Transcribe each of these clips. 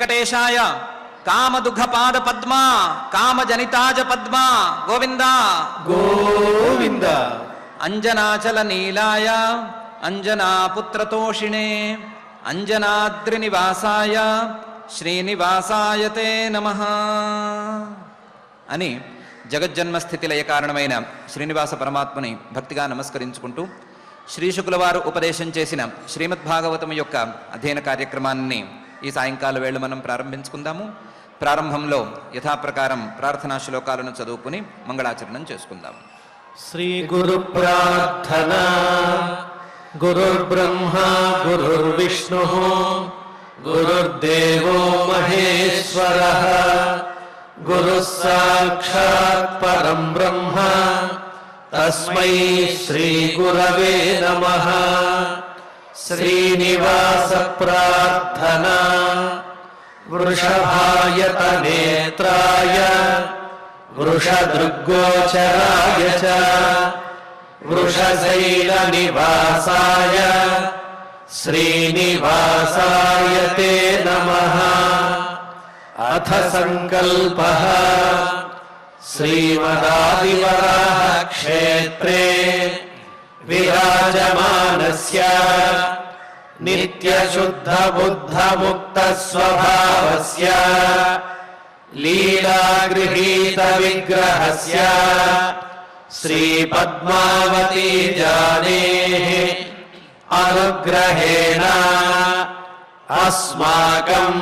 వెంకటేశాయ కామదుఃఖపాద పద్మా కామజనితాజ పద్మా గోవింద గోవింద. అంజనాచల నీలాయ అంజనాపుత్రతోషిణే అంజనాద్రినివాసాయ శ్రీనివాసాయతే నమః అని జగజ్జన్మస్థితి లయ కారణమైన శ్రీనివాస పరమాత్మని భక్తిగా నమస్కరించుకుంటూ శ్రీశుకుల వారు ఉపదేశం చేసిన శ్రీమద్భాగవతం యొక్క అధ్యయన కార్యక్రమాన్ని ఈ సాయంకాల వేళ మనం ప్రారంభించుకుందాము. ప్రారంభంలో యథాప్రకారం ప్రార్థనా శ్లోకాలను చదువుకుని మంగళాచరణం చేసుకుందాం. శ్రీ గురు ప్రార్థన. గురుర్బ్రహ్మ గురుర్విష్ణు గురుర్దేవో మహేశ్వరః గురుః సాక్షాత్ పరం బ్రహ్మ తస్మై శ్రీ గురవే నమః. శ్రీనివాస ప్రార్థన. వృషభాయత నేత్రాయ వృషదృగ్గోచరాయ చ వృషశైల నివాసాయ శ్రీనివాసాయ తే నమః. అథ సంకల్పః. శ్రీమదాదివరాహ క్షేత్రే విరాజమానస్య నిత్యశుద్ధ బుద్ధ ముక్త స్వభావస్య లీలాగృహీత విగ్రహస్య శ్రీ పద్మావతీ జానేః అనుగ్రహేణ అస్మాకం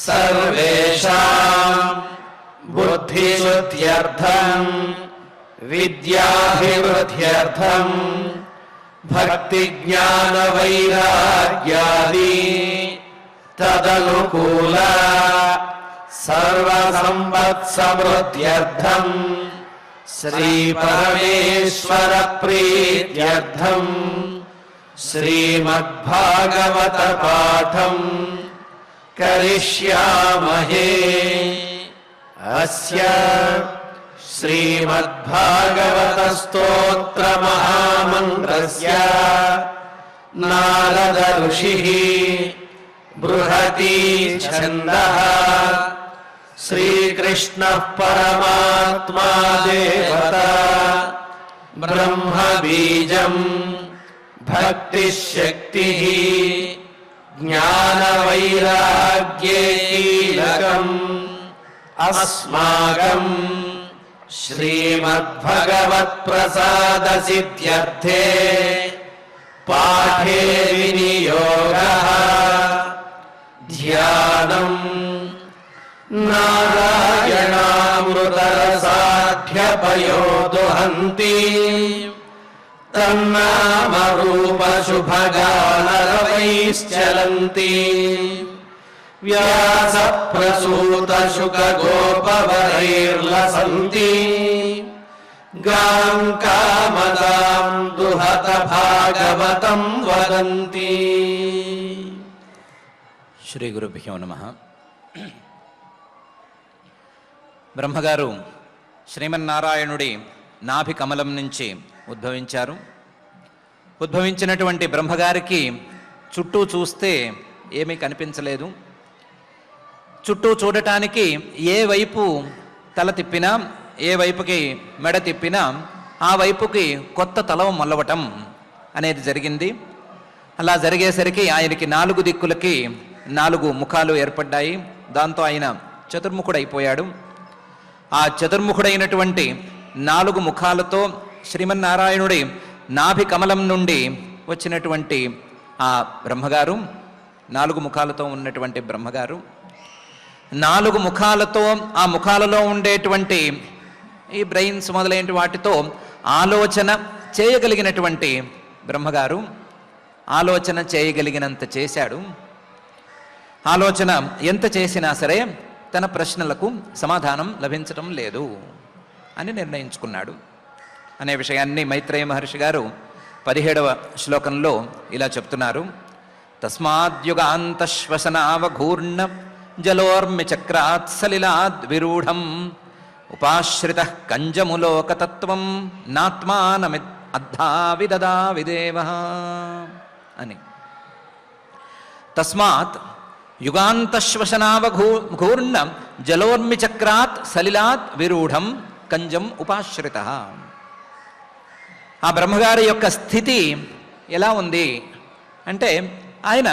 సర్వేషాం బుద్ధిశుద్ధ్యర్థం విద్యాభివృద్ధ్యర్థం భక్తి జ్ఞాన వైరాగ్యాది తదనుకూల సర్వసంపత్ సమృద్ధ్యర్థం శ్రీ పరమేశ్వర ప్రీత్యర్థం శ్రీమద్భాగవత పాఠం కరిష్యామహే. అస్య శ్రీమద్భాగవత స్తోత్ర మహామంత్రస్య నారద ఋషిః బృహతి ఛందః శ్రీకృష్ణః పరమాత్మా దేవతా బ్రహ్మ బీజం భక్తిశక్తిః జ్ఞాన వైరాగ్యే కీలకం అస్మాకం శ్రీమద్భగవత్ప్రసాద సిద్ధ్యర్థే పాఠే వినియోగః. ధ్యానం నారాయణామృతరసాఢ్యపయోదుహంతి తన్నామరూపశుభగానరవైశ్చలంతి వ్యాసప్రసూతశుకగోపవరైర్లసంతి గాం కామదాం దుహత భాగవతం వదంతి. శ్రీ గురుభ్యో నమః. బ్రహ్మగారు శ్రీమన్నారాయణుడి నాభి కమలం నుంచి ఉద్భవించారు. ఉద్భవించినటువంటి బ్రహ్మగారికి చుట్టూ చూస్తే ఏమీ కనిపించలేదు. చుట్టూ చూడటానికి ఏ వైపు తల తిప్పినా, ఏ వైపుకి మెడ తిప్పినా ఆ వైపుకి కొత్త తల మొల్లవటం అనేది జరిగింది. అలా జరిగేసరికి ఆయనకి 4 దిక్కులకి 4 ముఖాలు ఏర్పడ్డాయి. దాంతో ఆయన చతుర్ముఖుడైపోయాడు. ఆ చతుర్ముఖుడైనటువంటి 4 ముఖాలతో శ్రీమన్నారాయణుడి నాభి కమలం నుండి వచ్చినటువంటి ఆ బ్రహ్మగారు, 4 ముఖాలతో ఉన్నటువంటి బ్రహ్మగారు, 4 ముఖాలతో ఆ ముఖాలలో ఉండేటువంటి ఈ బ్రెయిన్స్ మొదలైన వాటితో ఆలోచన చేయగలిగినటువంటి బ్రహ్మగారు ఆలోచన చేయగలిగినంత చేశాడు. ఆలోచన ఎంత చేసినా సరే తన ప్రశ్నలకు సమాధానం లభించటం లేదు అని నిర్ణయించుకున్నాడు అనే విషయాన్ని మైత్రేయ మహర్షి గారు 17వ శ్లోకంలో ఇలా చెప్తున్నారు. తస్మాద్యుగాంతశ్వసనావఘూర్ణ జలోర్మి చక్రాత్ సలిలాద్ విరూఢం ఉపాశ్రిత కంజములోకతత్వం నాత్మానమిద్ అద్దా విదదా విదేవ అని. తస్మాత్ యుగాంతశ్వసనావఘూర్ణ జలోర్మిచక్రాత్ సలిలాత్ విరూఢం కంజం ఉపాశ్రిత. ఆ బ్రహ్మగారి యొక్క స్థితి ఎలా ఉంది అంటే ఆయన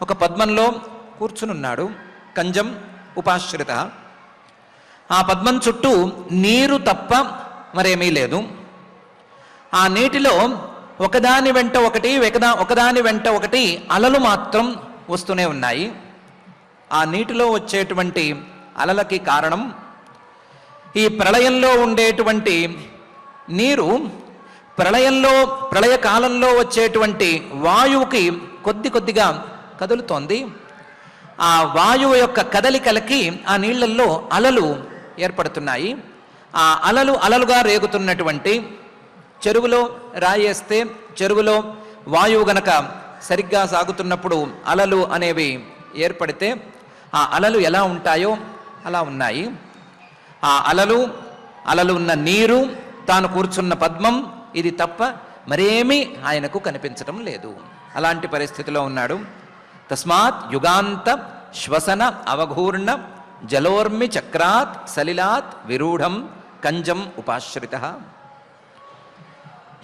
ఒక పద్మంలో కూర్చునున్నాడు, కంజం ఉపాశ్రిత. ఆ పద్మం చుట్టూ నీరు తప్ప మరేమీ లేదు. ఆ నీటిలో ఒకదాని వెంట ఒకటి అలలు మాత్రం వస్తూనే ఉన్నాయి. ఆ నీటిలో వచ్చేటువంటి అలలకి కారణం ఈ ప్రళయంలో ఉండేటువంటి నీరు ప్రళయకాలంలో వచ్చేటువంటి వాయువుకి కొద్దిగా కదులుతోంది. ఆ వాయువు యొక్క కదలికలకి ఆ నీళ్లలో అలలు ఏర్పడుతున్నాయి. ఆ అలలుగా రేగుతున్నటువంటి చెరువులో రాయేస్తే చెరువులో వాయువు గనక సరిగ్గా సాగుతున్నప్పుడు అలలు అనేవి ఏర్పడితే ఆ అలలు ఎలా ఉంటాయో అలా ఉన్నాయి. ఆ అలలు ఉన్న నీరు, తాను కూర్చున్న పద్మం, ఇది తప్ప మరేమీ ఆయనకు కనిపించటం లేదు. అలాంటి పరిస్థితిలో ఉన్నాడు. తస్మాత్ యుగాంత శ్వసన అవఘూర్ణ జలోర్మి చక్రాత్ సలిలాత్ విరూఢం కంజం ఉపాశ్రిత.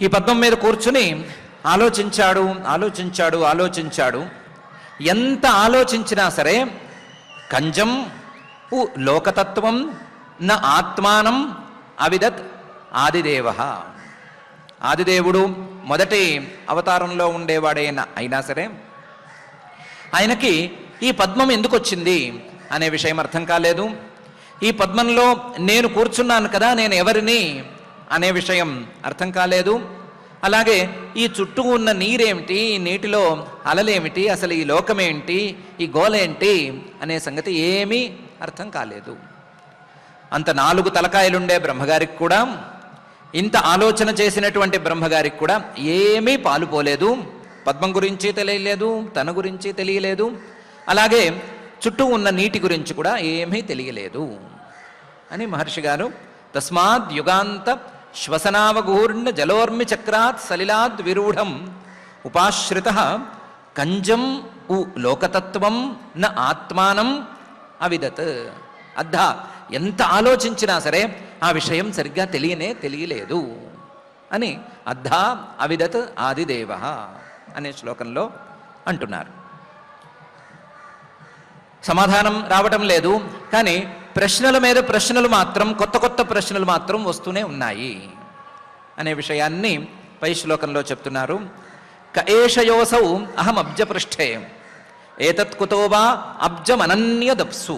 ఈ పద్మం మీద కూర్చుని ఆలోచించాడు. ఎంత ఆలోచించినా సరే కంజం లోకతత్వం న ఆత్మానం అవిదత్ ఆదిదేవ. ఆదిదేవుడు మొదటి అవతారంలో ఉండేవాడైనా అయినా సరే ఆయనకి ఈ పద్మం ఎందుకు వచ్చింది అనే విషయం అర్థం కాలేదు. ఈ పద్మంలో నేను కూర్చున్నాను కదా, నేను ఎవరిని అనే విషయం అర్థం కాలేదు. అలాగే ఈ చుట్టూ ఉన్న నీరేమిటి, ఈ నీటిలో అలలేమిటి, అసలు ఈ లోకమేంటి, ఈ గోలేంటి అనే సంగతి ఏమీ అర్థం కాలేదు. అంత 4 తలకాయలుండే బ్రహ్మగారికి కూడా, ఇంత ఆలోచన చేసినటువంటి బ్రహ్మగారికి కూడా ఏమీ పాలుపోలేదు. పద్మం గురించి తెలియలేదు, తన గురించి తెలియలేదు, అలాగే చుట్టూ ఉన్న నీటి గురించి కూడా ఏమీ తెలియలేదు అని మహర్షి గారు తస్మాత్ యుగాంత శ్వసనావగూర్ణ జలోర్మి చక్రాత్ సలిలాద్ విరూఢం ఉపాశ్రిత కంజం లోకతత్వం న ఆత్మానం అవిదత్. ఎంత ఆలోచించినా సరే ఆ విషయం సరిగ్గా తెలియలేదు అని అవిదత్ ఆదిదేవ అనే శ్లోకంలో అంటున్నారు. సమాధానం రావటం లేదు, కానీ ప్రశ్నల మీద ప్రశ్నలు మాత్రం, కొత్త ప్రశ్నలు మాత్రం వస్తూనే ఉన్నాయి అనే విషయాన్ని పై శ్లోకంలో చెప్తున్నారు. కఏషయోసౌ అహం అబ్జపృష్ఠే ఏతత్ కుతో వా అబ్జమనన్యదప్సు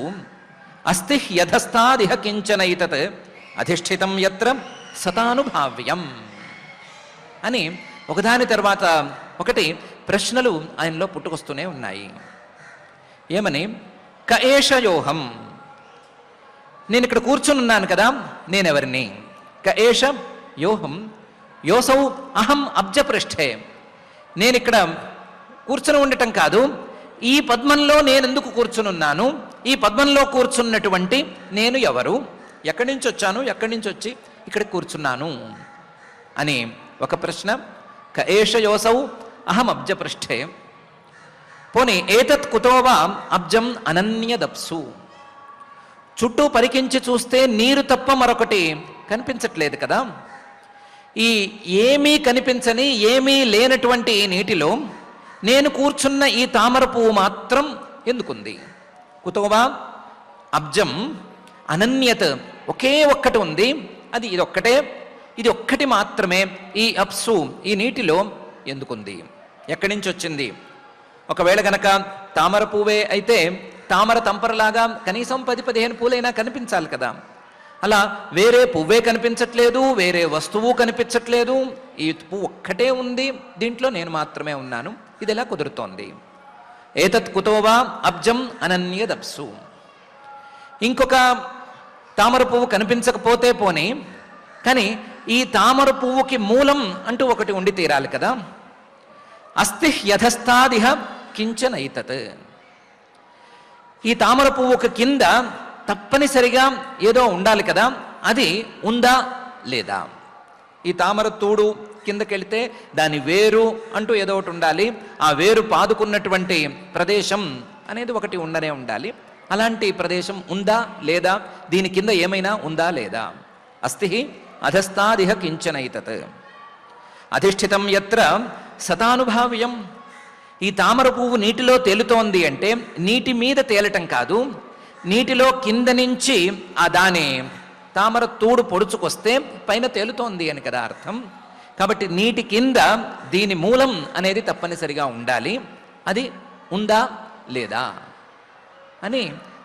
అస్తి యథస్థాదిహ కించనైతత్ అధిష్ఠితం యత్ర సతానుభావ్యం అని ఒకదాని తర్వాత ఒకటి ప్రశ్నలు ఆయనలో పుట్టుకొస్తూనే ఉన్నాయి. ఏమని? కఏషయోహం, నేను ఇక్కడ కూర్చున్నాను కదా, నేనెవరిని? కఏష యోహం యోసౌ అహం అబ్జపృష్ఠే, నేను ఇక్కడ కూర్చుని ఉండటం కాదు, ఈ పద్మంలో నేనెందుకు కూర్చునున్నాను, ఈ పద్మంలో కూర్చున్నటువంటి నేను ఎవరు, ఎక్కడి నుంచి వచ్చాను, ఎక్కడి నుంచి వచ్చి ఇక్కడ కూర్చున్నాను అని ఒక ప్రశ్న. కఏష యోసౌ అహం అబ్జపృష్ఠే. పోనీ ఏతత్ కుతోవా అబ్జం అనన్యదప్సు, చుట్టూ పరికించి చూస్తే నీరు తప్ప మరొకటి కనిపించట్లేదు కదా. ఈ ఏమీ కనిపించని, ఏమీ లేనటువంటి నీటిలో నేను కూర్చున్న ఈ తామర పువ్వు మాత్రం ఎందుకుంది? కుతోవా అబ్జం అనన్యత్, ఒకే ఒక్కటి ఉంది, అది ఇది ఒక్కటి మాత్రమే ఈ అప్సు, ఈ నీటిలో ఎందుకుంది, ఎక్కడి నుంచి వచ్చింది? ఒకవేళ గనక తామర పువ్వే అయితే తామర తంపరలాగా కనీసం 10-15 పూలైనా కనిపించాలి కదా. అలా వేరే పువ్వే కనిపించట్లేదు, వేరే వస్తువు కనిపించట్లేదు, ఈ పువ్వు ఒక్కటే ఉంది, దీంట్లో నేను మాత్రమే ఉన్నాను, ఇది ఎలా కుదురుతోంది? ఏతత్ కుతోవా అబ్జం అనన్యదప్సు. ఇంకొక తామర పువ్వు కనిపించకపోతే పోనీ, కానీ ఈ తామర పువ్వుకి మూలం అంటూ ఒకటి ఉండి తీరాలి కదా. అస్తి యథస్థాదిహ కించనైతత్, ఈ తామర పువ్వుకి కింద తప్పనిసరిగా ఏదో ఉండాలి కదా, అది ఉందా లేదా? ఈ తామర తూడు కిందకెళ్తే దాని వేరు అంటూ ఏదో ఒకటి ఉండాలి, ఆ వేరు పాదుకున్నటువంటి ప్రదేశం అనేది ఒకటి ఉండనే ఉండాలి. అలాంటి ప్రదేశం ఉందా లేదా, దీని కింద ఏమైనా ఉందా లేదా? అస్థి అధస్తాదిహ కించనైతత్ అధిష్ఠితం యత్ర సతానుభావ్యం. ఈ తామర పువ్వు నీటిలో తేలుతోంది అంటే నీటి మీద తేలటం కాదు, నీటిలో కింద నుంచి ఆ దాని తామర తూడు పొడుచుకొస్తే పైన తేలుతోంది అని కదా అర్థం. కాబట్టి నీటి కింద దీని మూలం అనేది తప్పనిసరిగా ఉండాలి. అది ఉందా లేదా అని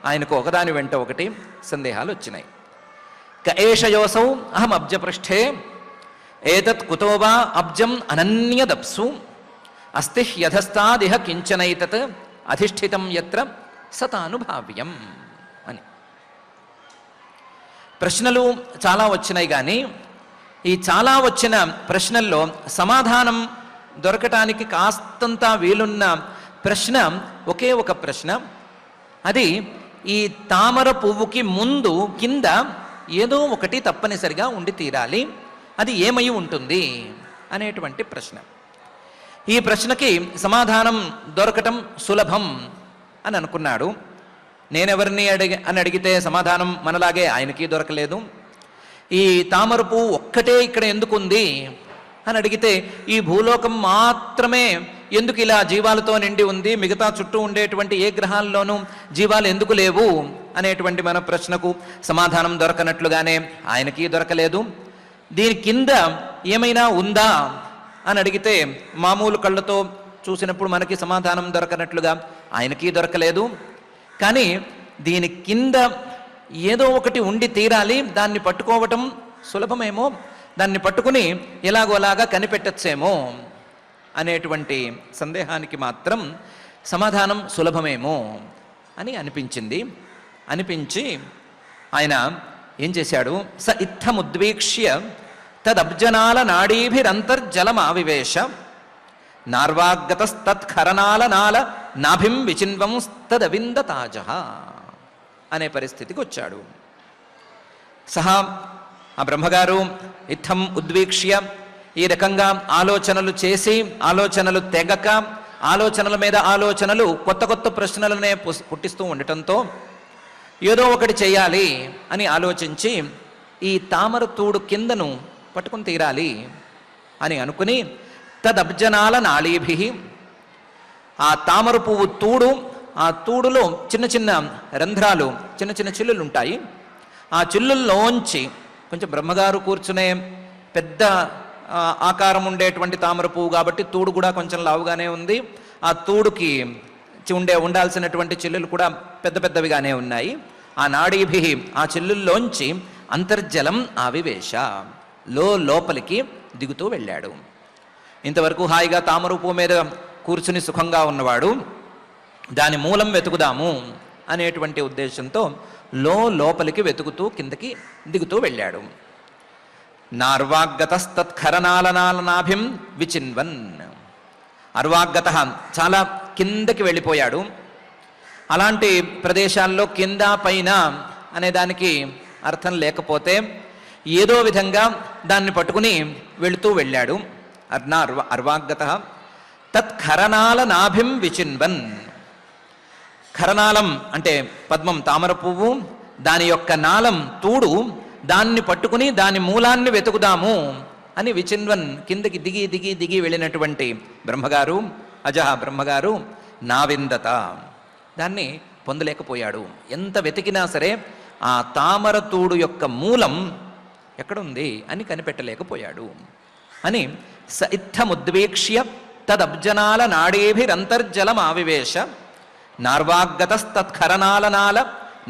ఆయనకు ఒకదాని వెంట ఒకటి సందేహాలు వచ్చినాయి. క ఏషయోసౌ అహం అబ్జపృష్ఠే ఏతత్ కుతో వా అబ్జం అనన్యదప్సు అస్థి యథస్తాదిహ కించనైతత్ అధిష్ఠితం యత్ర సతానుభావ్యం అని. ప్రశ్నలు చాలా వచ్చినాయి, కానీ ఈ చాలా వచ్చిన ప్రశ్నల్లో సమాధానం దొరకటానికి కాస్తంత వీలున్న ప్రశ్న ఒకే ఒక ప్రశ్న. అది ఈ తామర పువ్వుకి ముందు కింద ఏదో ఒకటి తప్పనిసరిగా ఉండి తీరాలి, అది ఏమై ఉంటుంది అనేటువంటి ప్రశ్న. ఈ ప్రశ్నకి సమాధానం దొరకటం సులభం అని అనుకున్నాడు. నేనెవరిని అని అడిగితే సమాధానం మనలాగే ఆయనకి దొరకలేదు. ఈ తామర పువ్వు ఒక్కటే ఇక్కడ ఎందుకుంది అని అడిగితే ఈ భూలోకం మాత్రమే ఎందుకు ఇలా జీవాలతో నిండి ఉంది, మిగతా చుట్టూ ఉండేటువంటి ఏ గ్రహాల్లోనూ జీవాలు ఎందుకు లేవు అనేటువంటి మన ప్రశ్నకు సమాధానం దొరకనట్లుగానే ఆయనకి దొరకలేదు. దీని కింద ఏమైనా ఉందా అని అడిగితే మామూలు కళ్ళతో చూసినప్పుడు మనకి సమాధానం దొరకనట్లుగా ఆయనకి దొరకలేదు. కానీ దీని కింద ఏదో ఒకటి ఉండి తీరాలి, దాన్ని పట్టుకోవటం సులభమేమో, దాన్ని పట్టుకుని ఎలాగోలాగా కనిపెట్టచ్చేమో అనేటువంటి సందేహానికి మాత్రం సమాధానం సులభమేమో అని అనిపించి ఆయన ఏం చేశాడు? స ఇత్తముద్వీక్ష్య తదబ్జనాల నాడీభిరంతర్జలమావివేశ నార్వాగతస్తత్ఖరనాల నాల నాభిం విచిన్వం తదవిందతాజ అనే పరిస్థితికి వచ్చాడు. సహా ఆ బ్రహ్మగారు ఇత్థం ఉద్వీక్ష్య ఈ రకంగా ఆలోచనలు చేసి, ఆలోచనలు తెగక, ఆలోచనల మీద ఆలోచనలు, కొత్త కొత్త ప్రశ్నలనే పుట్టిస్తూ ఉండటంతో ఏదో ఒకటి చేయాలి అని ఆలోచించి ఈ తామర తూడు కిందను పట్టుకుని తీరాలి అని అనుకుని తదబ్జనాల నాళీభి, ఆ తామర పువ్వు తూడు, ఆ తూడులో చిన్న చిన్న రంధ్రాలు, చిన్న చిన్న చిల్లులు ఉంటాయి. ఆ చిల్లుల్లోంచి కొంచెం బ్రహ్మగారు కూర్చునే పెద్ద ఆకారం ఉండేటువంటి తామర పువ్వు కాబట్టి తూడు కూడా కొంచెం లావుగానే ఉంది. ఆ తూడుకి ఉండాల్సినటువంటి చిల్లులు కూడా పెద్ద పెద్దవిగానే ఉన్నాయి. ఆ నాడీభి, ఆ చిల్లుల్లోంచి అంతర్జలం ఆవివేశ, లోపలికి దిగుతూ వెళ్ళాడు. ఇంతవరకు హాయిగా తామర పువ్వు మీద కూర్చుని సుఖంగా ఉన్నవాడు దాని మూలం వెతుకుదాము అనేటువంటి ఉద్దేశంతో లోపలికి వెతుకుతూ కిందకి దిగుతూ వెళ్ళాడు. నార్వాగతస్తత్ఖరనాలనాభిం విచిన్వన్. అర్వాగత చాలా కిందకి వెళ్ళిపోయాడు. అలాంటి ప్రదేశాల్లో కింద పైన అనే దానికి అర్థం లేకపోతే ఏదో విధంగా దాన్ని పట్టుకుని వెళుతూ వెళ్ళాడు. అర్వాగత తత్ఖరనాల నాభిం విచిన్వన్. ఖరనాళం అంటే పద్మం, తామర పువ్వు, దాని యొక్క నాళం తూడు, దాన్ని పట్టుకుని దాని మూలాన్ని వెతుకుదాము అని విచిన్వన్ కిందకి దిగి దిగి దిగి వెళ్ళినటువంటి బ్రహ్మగారు, బ్రహ్మగారు నావిందత, దాన్ని పొందలేకపోయాడు. ఎంత వెతికినా సరే ఆ తామర తూడు యొక్క మూలం ఎక్కడుంది అని కనిపెట్టలేకపోయాడు అని స ఇత్తముద్వీక్ష్య తదబ్జనాల నాడీభిరంతర్జలం ఆవివేశ నార్వాగతస్తత్ఖరనాలనాల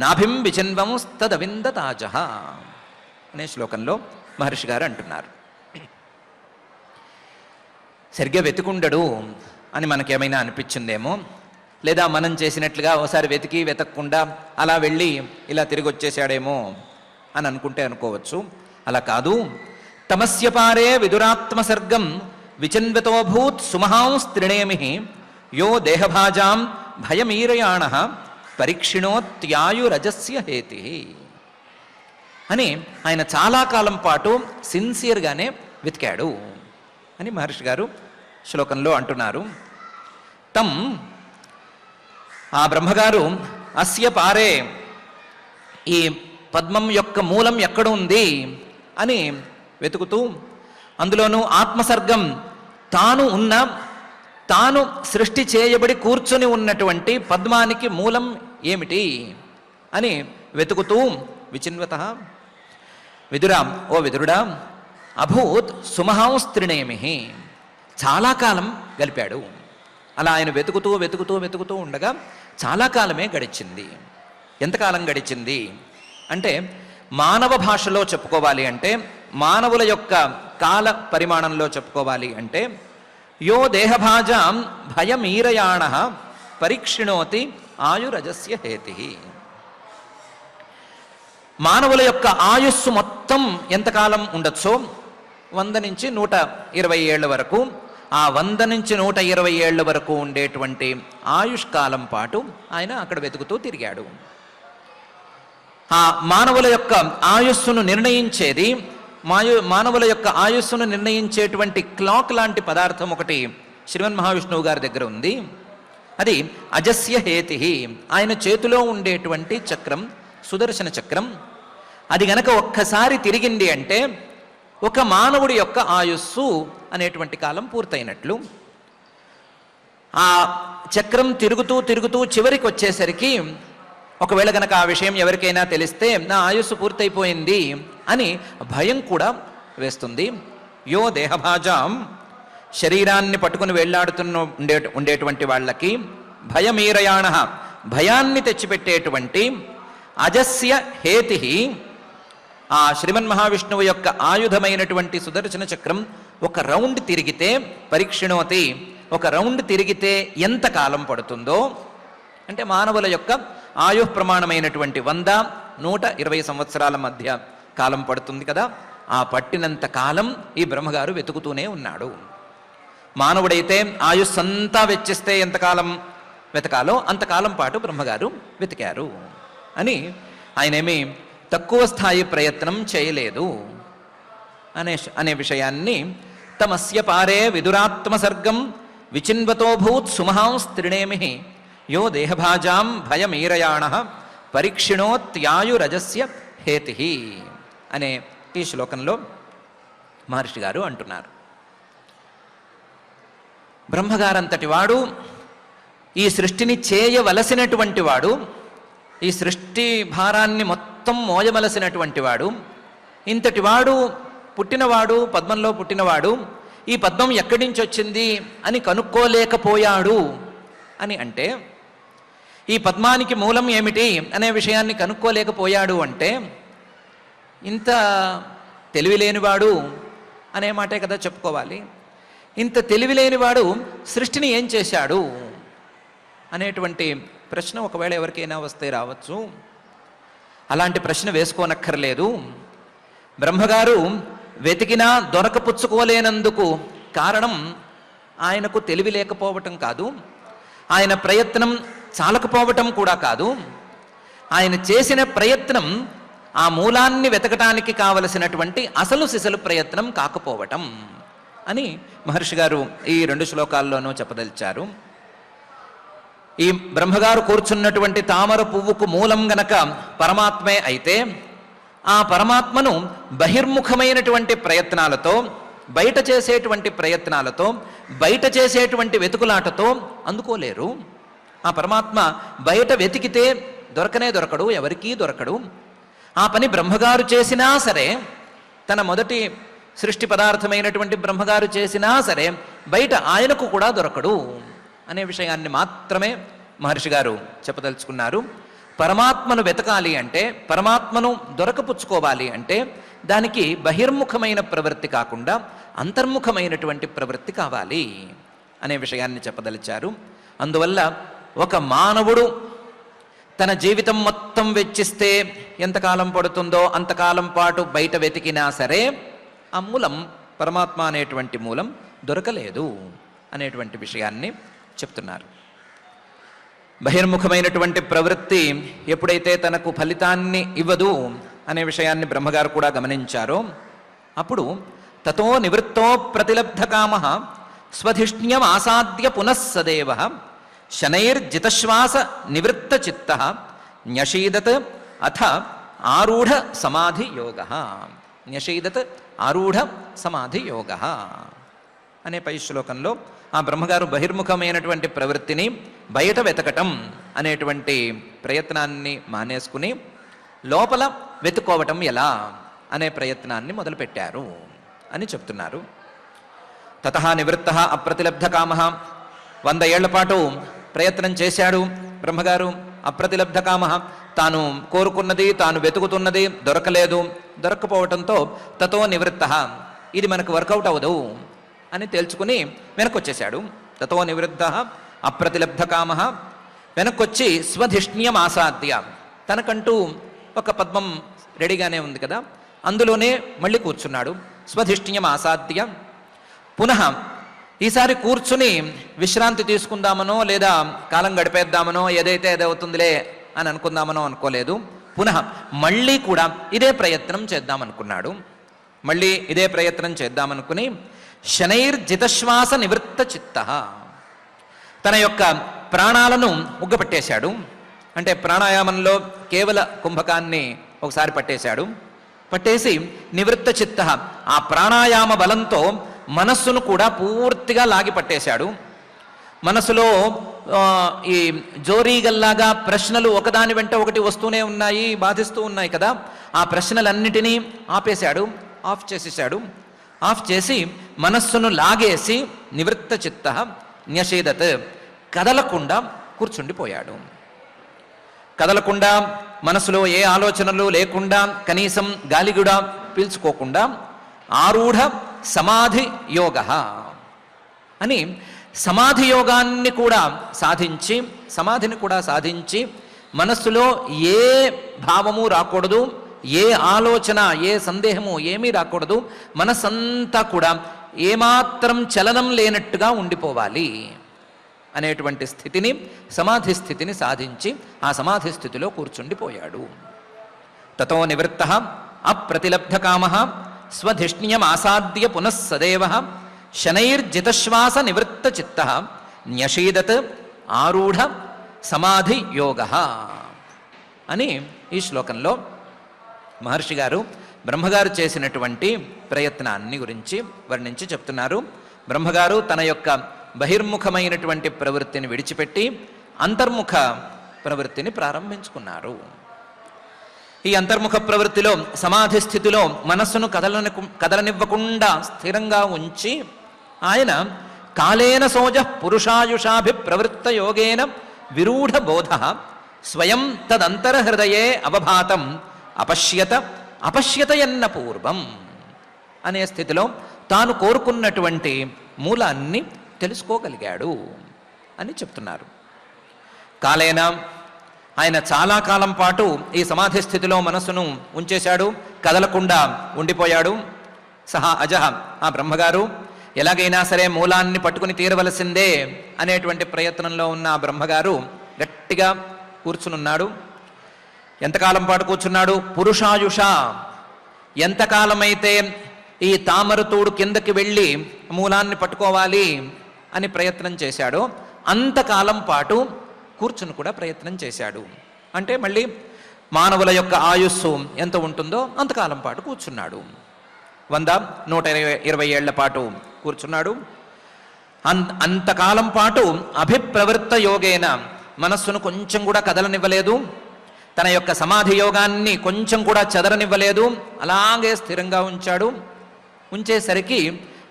నాభిం విచిన్వం తదవిందతాజ అనే శ్లోకంలో మహర్షి గారు అంటున్నారు. సరిగ్గా వెతుకుండడు అని మనకేమైనా అనిపించిందేమో, లేదా మనం చేసినట్లుగా ఒకసారి వెతకకుండా అలా వెళ్ళి ఇలా తిరిగి వచ్చేసాడేమో అని అనుకోవచ్చు. అలా కాదు. తమస్య పారే విదురాత్మసర్గం విచిన్వతోభూత్ సుమహాంస్త్రిణేమి యో దేహభాజాం భయమీరయాణ పరీక్షిణోత్యాయురజస్య హేతి అని ఆయన చాలా కాలం పాటు సిన్సియర్గానే వెతికాడు అని మహర్షి గారు శ్లోకంలో అంటున్నారు. తం ఆ బ్రహ్మగారు అస్య పారే, ఈ పద్మం యొక్క మూలం ఎక్కడ ఉంది అని వెతుకుతూ, అందులోనూ ఆత్మసర్గం తాను సృష్టి చేయబడి కూర్చొని ఉన్నటువంటి పద్మానికి మూలం ఏమిటి అని వెతుకుతూ విచిన్వత విదురా, ఓ విదురుడా, అభూత్ సుమహాంస్త్రిణేమి, చాలా కాలం గలిపాడు. అలా ఆయన వెతుకుతూ ఉండగా చాలా కాలమే గడిచింది. ఎంతకాలం గడిచింది అంటే, మానవ భాషలో చెప్పుకోవాలి అంటే, మానవుల యొక్క కాల పరిమాణంలో చెప్పుకోవాలి అంటే, యో దేహభాజాం భయమీరయాణ పరీక్షిణోతి ఆయురజస్య హేతి. మానవుల యొక్క ఆయుస్సు మొత్తం ఎంతకాలం ఉండొచ్చో 100 నుంచి 120 ఏళ్ల వరకు, ఆ 100 నుంచి 120 ఏళ్ల వరకు ఉండేటువంటి ఆయుష్కాలం పాటు ఆయన అక్కడ వెతుకుతూ తిరిగాడు. ఆ మానవుల యొక్క ఆయుస్సును నిర్ణయించేది, మానవుల యొక్క ఆయుస్సును నిర్ణయించేటువంటి క్లాక్ లాంటి పదార్థం ఒకటి శ్రీమన్ మహావిష్ణువు గారి దగ్గర ఉంది. అది అజస్య హేతి, ఆయన చేతిలో ఉండేటువంటి చక్రం, సుదర్శన చక్రం. అది గనక ఒక్కసారి తిరిగింది అంటే ఒక మానవుడి యొక్క ఆయుస్సు అనేటువంటి కాలం పూర్తయినట్లు. ఆ చక్రం తిరుగుతూ చివరికి వచ్చేసరికి, ఒకవేళ గనక ఆ విషయం ఎవరికైనా తెలిస్తే నా ఆయుస్సు పూర్తయిపోయింది అని భయం కూడా వేస్తుంది. యో దేహభాజాం, శరీరాన్ని పట్టుకుని వేళ్లాడుతున్న ఉండేటువంటి వాళ్ళకి, భయమీరయాణ, భయాన్ని తెచ్చిపెట్టేటువంటి, అజస్య హేతి, ఆ శ్రీమన్ మహావిష్ణువు యొక్క ఆయుధమైనటువంటి సుదర్శన చక్రం ఒక రౌండ్ తిరిగితే, పరీక్షిణోతి, ఒక రౌండ్ తిరిగితే ఎంత కాలం పడుతుందో అంటే, మానవుల యొక్క ఆయు ప్రమాణమైనటువంటి 100-120 సంవత్సరాల మధ్య కాలం పడుతుంది కదా, ఆ పట్టినంత కాలం ఈ బ్రహ్మగారు వెతుకుతూనే ఉన్నాడు. మానవుడైతే ఆయుస్సంతా వెచ్చిస్తే ఎంతకాలం వెతకాలో అంతకాలం పాటు బ్రహ్మగారు వెతికారు అని, ఆయనేమి తక్కువ స్థాయి ప్రయత్నం చేయలేదు అనే విషయాన్ని తమస్య పారే విదురాత్మసర్గం విచిన్వతోభూత్ సుమహాంస్త్రిణేమి యో దేహభాజాం భయమీరయాణ పరీక్షిణోత్యాయురజస్య హేతి అనే ఈ శ్లోకంలో మహర్షి గారు అంటున్నారు. బ్రహ్మగారంతటి వాడు, ఈ సృష్టిని చేయవలసినటువంటి వాడు, ఈ సృష్టి భారాన్ని మొత్తం మోయవలసినటువంటి వాడు, ఇంతటి వాడు పుట్టినవాడు, పద్మంలో పుట్టినవాడు, ఈ పద్మం ఎక్కడి నుంచి వచ్చింది అని కనుక్కోలేకపోయాడు అని అంటే, ఈ పద్మానికి మూలం ఏమిటి అనే విషయాన్ని కనుక్కోలేకపోయాడు అంటే, ఇంత తెలివిలేనివాడు అనే మాటే కదా చెప్పుకోవాలి. ఇంత తెలివిలేనివాడు సృష్టిని ఏం చేశాడు అనేటువంటి ప్రశ్న ఒకవేళ ఎవరికైనా వస్తే రావచ్చు. అలాంటి ప్రశ్న వేసుకోనక్కర్లేదు. బ్రహ్మగారు వెతికినా దొరకపుచ్చుకోలేనందుకు కారణం ఆయనకు తెలివి లేకపోవటం కాదు, ఆయన ప్రయత్నం చాలకపోవటం కూడా కాదు, ఆయన చేసిన ప్రయత్నం ఆ మూలాన్ని వెతకటానికి కావలసినటువంటి అసలు సిసలు ప్రయత్నం కాకపోవటం అని మహర్షి గారు ఈ 2 శ్లోకాల్లోనూ చెప్పదలిచారు. ఈ బ్రహ్మగారు కూర్చున్నటువంటి తామర పువ్వుకు మూలం గనక పరమాత్మే అయితే, ఆ పరమాత్మను బహిర్ముఖమైనటువంటి ప్రయత్నాలతో, బయట చేసేటువంటి ప్రయత్నాలతో, బయట చేసేటువంటి వెతుకులాటతో అందుకోలేరు. ఆ పరమాత్మ బయట వెతికితే దొరకడు, ఎవరికీ దొరకడు. ఆ పని బ్రహ్మగారు చేసినా సరే, తన మొదటి సృష్టి పదార్థమైనటువంటి బ్రహ్మగారు చేసినా సరే, బయట ఆయనకు కూడా దొరకడు అనే విషయాన్ని మాత్రమే మహర్షి గారు చెప్పదలుచుకున్నారు. పరమాత్మను వెతకాలి అంటే, పరమాత్మను దొరకపుచ్చుకోవాలి అంటే, దానికి బహిర్ముఖమైన ప్రవృత్తి కాకుండా అంతర్ముఖమైనటువంటి ప్రవృత్తి కావాలి అనే విషయాన్ని చెప్పదలిచారు. అందువల్ల ఒక మానవుడు తన జీవితం మొత్తం వెచ్చిస్తే ఎంతకాలం పడుతుందో అంతకాలం పాటు బయట వెతికినా సరే ఆ మూలం, పరమాత్మ అనేటువంటి మూలం దొరకలేదు అనేటువంటి విషయాన్ని చెప్తున్నారు. బహిర్ముఖమైనటువంటి ప్రవృత్తి ఎప్పుడైతే తనకు ఫలితాన్ని ఇవ్వదు అనే విషయాన్ని బ్రహ్మగారు కూడా గమనించారో, అప్పుడు తతో నివృత్తో ప్రతిలబ్ధ కామ స్వధిష్ణ్యం ఆసాద్య పునఃసదేవ శనైర్జితశ్వాస నివృత్త చిత్త న్యషీదత్ అథ ఆరూఢ సమాధి యోగ. న్యషీదత్ ఆరూఢ సమాధి యోగ అనే పై శ్లోకంలో ఆ బ్రహ్మగారు బహిర్ముఖమైనటువంటి ప్రవృత్తిని బయట వెతకటం అనేటువంటి ప్రయత్నాన్ని మానేసుకుని లోపల వెతుక్కోవటం ఎలా అనే ప్రయత్నాన్ని మొదలుపెట్టారు అని చెప్తున్నారు. తతః నివృత్త అప్రతిలబ్ధ కామ. 100 ఏళ్ల పాటు ప్రయత్నం చేశాడు బ్రహ్మగారు. అప్రతిలబ్ధ కామ, తాను కోరుకున్నది, తాను వెతుకుతున్నది దొరకలేదు. దొరక్కపోవటంతో తతో నివృత్త, ఇది మనకు వర్కౌట్ అవ్వదు అని తేల్చుకుని వెనక్కొచ్చేశాడు. తతో నివృత్త అప్రతిలబ్ధ కామ, వెనక్కొచ్చి స్వధిష్ణ్యం ఆసాద్య, తనకంటూ ఒక పద్మం రెడీగానే ఉంది కదా, అందులోనే మళ్ళీ కూర్చున్నాడు. స్వధిష్ణ్యం ఆసాద్య పునః, ఈసారి కూర్చుని విశ్రాంతి తీసుకుందామనో లేదా కాలం గడిపేద్దామనో ఏదైతే ఏదవుతుందిలే అని అనుకుందామనో అనుకోలేదు. పునః మళ్ళీ కూడా ఇదే ప్రయత్నం చేద్దామనుకున్నాడు. మళ్ళీ ఇదే ప్రయత్నం చేద్దామనుకుని శనైర్జితశ్వాస నివృత్త చిత్త, తన యొక్క ప్రాణాలను ఉగ్గపట్టేశాడు. అంటే ప్రాణాయామంలో కేవల కుంభకాన్ని ఒకసారి పట్టేశాడు. పట్టేసి నివృత్త చిత్త, ఆ ప్రాణాయామ బలంతో మనస్సును కూడా పూర్తిగా లాగి పట్టేశాడు. మనసులో ఈ జోరీగల్లాగా ప్రశ్నలు ఒకదాని వెంట ఒకటి వస్తూనే ఉన్నాయి, బాధిస్తూ ఉన్నాయి కదా, ఆ ప్రశ్నలన్నిటినీ ఆపేశాడు, ఆఫ్ చేసేశాడు. ఆఫ్ చేసి మనస్సును లాగేసి నివృత్త చిత్త న్యషేదత్, కదలకుండా కూర్చుండిపోయాడు. కదలకుండా, మనసులో ఏ ఆలోచనలు లేకుండా, కనీసం గాలి కూడా పీల్చుకోకుండా ఆరూఢ సమాధి యోగ అని సమాధి యోగాన్ని కూడా సాధించి, సమాధిని కూడా సాధించి, మనస్సులో ఏ భావము రాకూడదు, ఏ ఆలోచన, ఏ సందేహము ఏమీ రాకూడదు, మనసంతా కూడా ఏమాత్రం చలనం లేనట్టుగా ఉండిపోవాలి అనేటువంటి స్థితిని, సమాధి స్థితిని సాధించి ఆ సమాధి స్థితిలో కూర్చుండిపోయాడు. తతో నివృత్త అప్రతిలబ్ధ కామ స్వధిష్ణ్యం ఆసాద్య పునఃసదేవ శనైర్జితశ్వాస నివృత్త చిత్త న్యషీదత్ ఆరూఢ సమాధి యోగ అని ఈ శ్లోకంలో మహర్షి గారు బ్రహ్మగారు చేసినటువంటి ప్రయత్నాన్ని గురించి వర్ణించి చెప్తున్నారు. బ్రహ్మగారు తన యొక్క బహిర్ముఖమైనటువంటి ప్రవృత్తిని విడిచిపెట్టి అంతర్ముఖ ప్రవృత్తిని ప్రారంభించుకున్నారు. ఈ అంతర్ముఖ ప్రవృత్తిలో, సమాధి స్థితిలో మనస్సును కదలనివ్వకుండా స్థిరంగా ఉంచి ఆయన కాలేన సోజ పురుషాయుషాభి ప్రవృత్త యోగేన విరూఢ బోధ స్వయం తదంతరహృదయే అవభాతం అపశ్యతయన్న పూర్వం అనే స్థితిలో తాను కోరుకున్నటువంటి మూలాన్ని తెలుసుకోగలిగాడు అని చెప్తున్నారు. కాలేన, ఆయన చాలా కాలం పాటు ఈ సమాధి స్థితిలో మనస్సును ఉంచేశాడు, కదలకుండా ఉండిపోయాడు. సహా అజహ, ఆ బ్రహ్మగారు ఎలాగైనా సరే మూలాన్ని పట్టుకుని తీరవలసిందే అనేటువంటి ప్రయత్నంలో ఉన్న ఆ బ్రహ్మగారు గట్టిగా కూర్చునున్నాడు. ఎంతకాలం పాటు కూర్చున్నాడు? పురుషాయుష, ఎంతకాలమైతే ఈ తామరతూడు కిందకి వెళ్ళి మూలాన్ని పట్టుకోవాలి అని ప్రయత్నం చేశాడో అంతకాలం పాటు కూర్చుని కూడా ప్రయత్నం చేశాడు. అంటే మళ్ళీ మానవుల యొక్క ఆయుస్సు ఎంత ఉంటుందో అంతకాలం పాటు కూర్చున్నాడు. 100-120 ఏళ్ల పాటు కూర్చున్నాడు. అంతకాలం పాటు అభిప్రవృత్త యోగేన మనస్సును కొంచెం కూడా కదలనివ్వలేదు, తన యొక్క సమాధి యోగాన్ని కొంచెం కూడా చెదరనివ్వలేదు, అలాగే స్థిరంగా ఉంచాడు. ఉంచేసరికి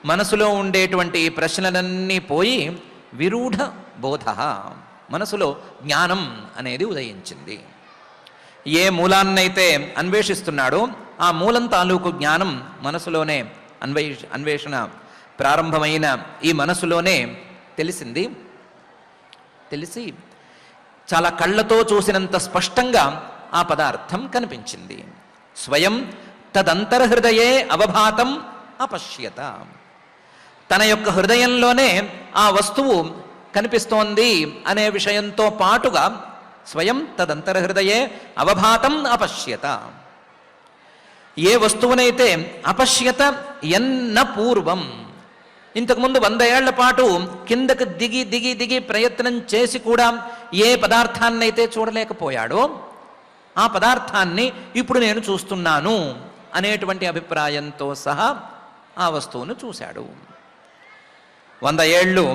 మనసులో ఉండేటువంటి ప్రశ్నలన్నీ పోయి విరూఢ బోధ, మనసులో జ్ఞానం అనేది ఉదయించింది. ఏ మూలాన్నైతే అన్వేషిస్తున్నాడో ఆ మూలం తాలూకు జ్ఞానం మనసులోనే అన్వేషణ ప్రారంభమైన ఈ మనసులోనే తెలిసింది. తెలిసి చాలా కళ్ళతో చూసినంత స్పష్టంగా ఆ పదార్థం కనిపించింది. స్వయం తదంతర్హృదయే అవభాతం అపశ్యత, తన యొక్క హృదయంలోనే ఆ వస్తువు కనిపిస్తోంది అనే విషయంతో పాటుగా స్వయం తదంతర్హృదయే అవభాతం అపశ్యత, ఏ వస్తువునైతే అపశ్యత ఎన్న పూర్వం, ఇంతకుముందు 100 ఏళ్ల పాటు కిందకు దిగి దిగి దిగి ప్రయత్నం చేసి కూడా ఏ పదార్థాన్నైతే చూడలేకపోయాడో ఆ పదార్థాన్ని ఇప్పుడు నేను చూస్తున్నాను అనేటువంటి అభిప్రాయంతో సహా ఆ వస్తువును చూశాడు. 100 ఏళ్ళు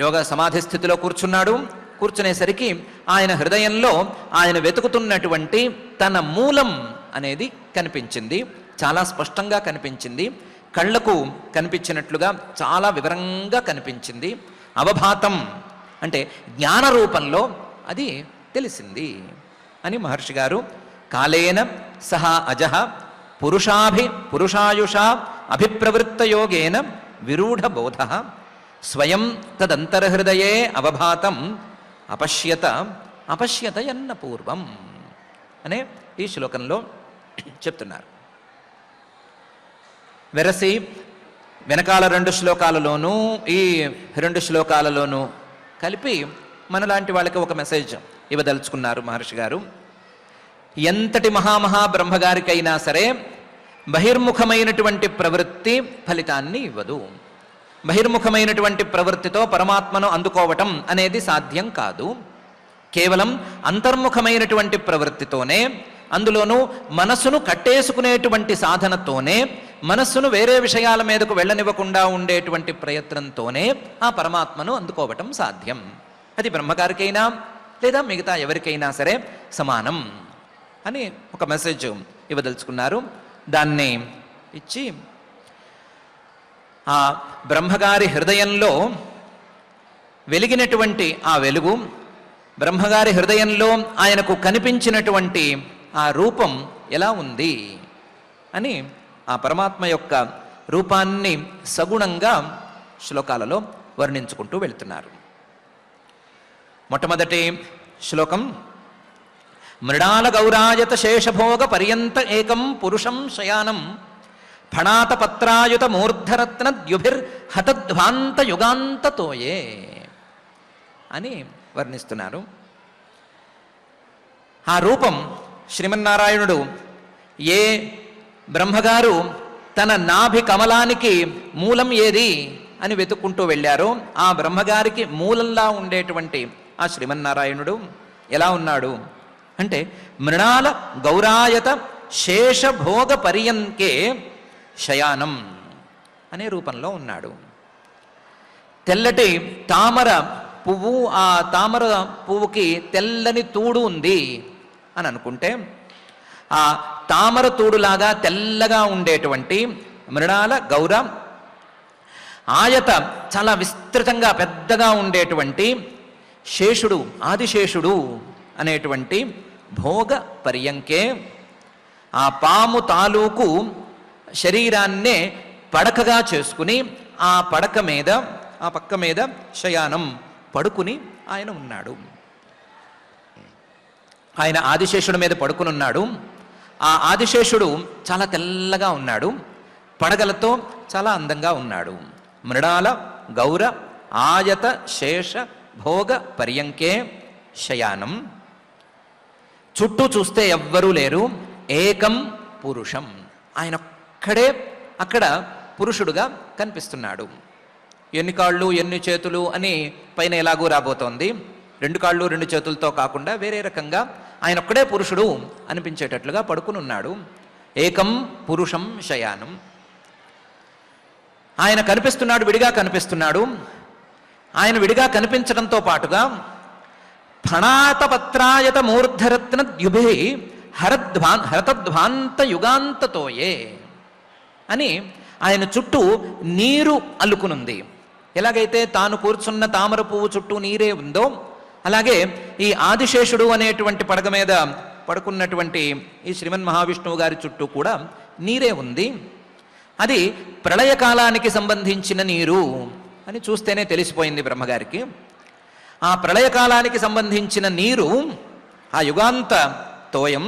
యోగ సమాధి స్థితిలో కూర్చున్నాడు. కూర్చునేసరికి ఆయన హృదయంలో ఆయన వెతుకుతున్నటువంటి తన మూలం అనేది కనిపించింది. చాలా స్పష్టంగా కనిపించింది. కళ్ళకు కనిపించినట్లుగా చాలా వివరంగా కనిపించింది. అవభాతం అంటే జ్ఞాన రూపంలో అది తెలిసింది అని మహర్షి గారు కాలేన సహా అజహ పురుషాయుషా అభిప్రవృత్త యోగేన విరూఢ బోధ స్వయం తదంతర్హృదయే అవభాతం అపశ్యత ఎన్న పూర్వం అనే ఈ శ్లోకంలో చెప్తున్నారు. వెరసి వెనకాల 2 శ్లోకాలలోనూ ఈ 2 శ్లోకాలలోనూ కలిపి మనలాంటి వాళ్ళకి ఒక మెసేజ్ ఇవ్వదలుచుకున్నారు మహర్షి గారు. ఎంతటి బ్రహ్మగారికైనా సరే బహిర్ముఖమైనటువంటి ప్రవృత్తి ఫలితాన్ని ఇవ్వదు. బహిర్ముఖమైనటువంటి ప్రవృత్తితో పరమాత్మను అందుకోవటం అనేది సాధ్యం కాదు. కేవలం అంతర్ముఖమైనటువంటి ప్రవృత్తితోనే, అందులోనూ మనస్సును కట్టేసుకునేటువంటి సాధనతోనే, మనస్సును వేరే విషయాల మీదకు వెళ్ళనివ్వకుండా ఉండేటువంటి ప్రయత్నంతోనే ఆ పరమాత్మను అందుకోవటం సాధ్యం. అది బ్రహ్మగారికైనా లేదా మిగతా ఎవరికైనా సరే సమానం అని ఒక మెసేజ్ ఇవ్వదలుచుకున్నారు. దాన్ని ఇచ్చి ఆ బ్రహ్మగారి హృదయంలో వెలిగినటువంటి ఆ వెలుగు, బ్రహ్మగారి హృదయంలో ఆయనకు కనిపించినటువంటి ఆ రూపం ఎలా ఉంది అని ఆ పరమాత్మ యొక్క రూపాన్ని సగుణంగా శ్లోకాలలో వర్ణించుకుంటూ వెళుతున్నారు. మొట్టమొదటి శ్లోకం మృడాల గౌరాయత శేషభోగ పర్యంత ఏకం పురుషం శయానం ఫణాత పత్రాయుత మూర్ధరత్న ద్యుభిర్ హతధ్వాంత యుగాంతతోయే అని వర్ణిస్తున్నారు. ఆ రూపం శ్రీమన్నారాయణుడు ఏ బ్రహ్మగారు తన నాభి కమలానికి మూలం ఏది అని వెతుక్కుంటూ వెళ్ళారో ఆ బ్రహ్మగారికి మూలంలా ఉండేటువంటి ఆ శ్రీమన్నారాయణుడు ఎలా ఉన్నాడు అంటే మృణాల గౌరాయత శేషభోగ పర్యంకే శయానం అనే రూపంలో ఉన్నాడు. తెల్లటి తామర పువ్వు, ఆ తామర పువ్వుకి తెల్లని తూడు ఉంది అని అనుకుంటే ఆ తామర తూడులాగా తెల్లగా ఉండేటువంటి మృణాల గౌర ఆయత చాలా విస్తృతంగా పెద్దగా ఉండేటువంటి శేషుడు, ఆదిశేషుడు అనేటువంటి భోగ పర్యంకే ఆ పాము తాలూకు శరీరాన్నే పడకగా చేసుకుని ఆ పడక మీద, ఆ పక్క మీద శయానం పడుకుని ఆయన ఉన్నాడు. ఆయన ఆదిశేషుడి మీద పడుకుని ఉన్నాడు. ఆ ఆదిశేషుడు చాలా తెల్లగా ఉన్నాడు, పడగలతో చాలా అందంగా ఉన్నాడు. మృణాల గౌర ఆయత శేష భోగ పర్యంకే శయానం. చుట్టూ చూస్తే ఎవ్వరూ లేరు. ఏకం పురుషం, ఆయన ఒక్కడే అక్కడ పురుషుడుగా కనిపిస్తున్నాడు. ఎన్ని కాళ్ళు ఎన్ని చేతులు అని పైన ఎలాగూ రాబోతోంది. 2 కాళ్ళు 2 చేతులతో కాకుండా వేరే రకంగా ఆయన ఒక్కడే పురుషుడు అనిపించేటట్లుగా పడుకుని ఉన్నాడు. ఏకం పురుషం శయానం. ఆయన కనిపిస్తున్నాడు, విడిగా కనిపిస్తున్నాడు. ఆయన విడిగా కనిపించడంతో పాటుగా ఫణాతపత్రాయత మూర్ధరత్న ద్యుభి హరతధ్వాంత యుగాంతతోయే అని ఆయన చుట్టూ నీరు అల్లుకునుంది. ఎలాగైతే తాను కూర్చున్న తామర పువ్వు చుట్టూ నీరే ఉందో అలాగే ఈ ఆదిశేషుడు అనేటువంటి పడగ మీద పడుకున్నటువంటి ఈ శ్రీమన్ మహావిష్ణువు గారి చుట్టూ కూడా నీరే ఉంది. అది ప్రళయకాలానికి సంబంధించిన నీరు అని చూస్తేనే తెలిసిపోయింది బ్రహ్మగారికి. ఆ ప్రళయకాలానికి సంబంధించిన నీరు, ఆ యుగాంత తోయం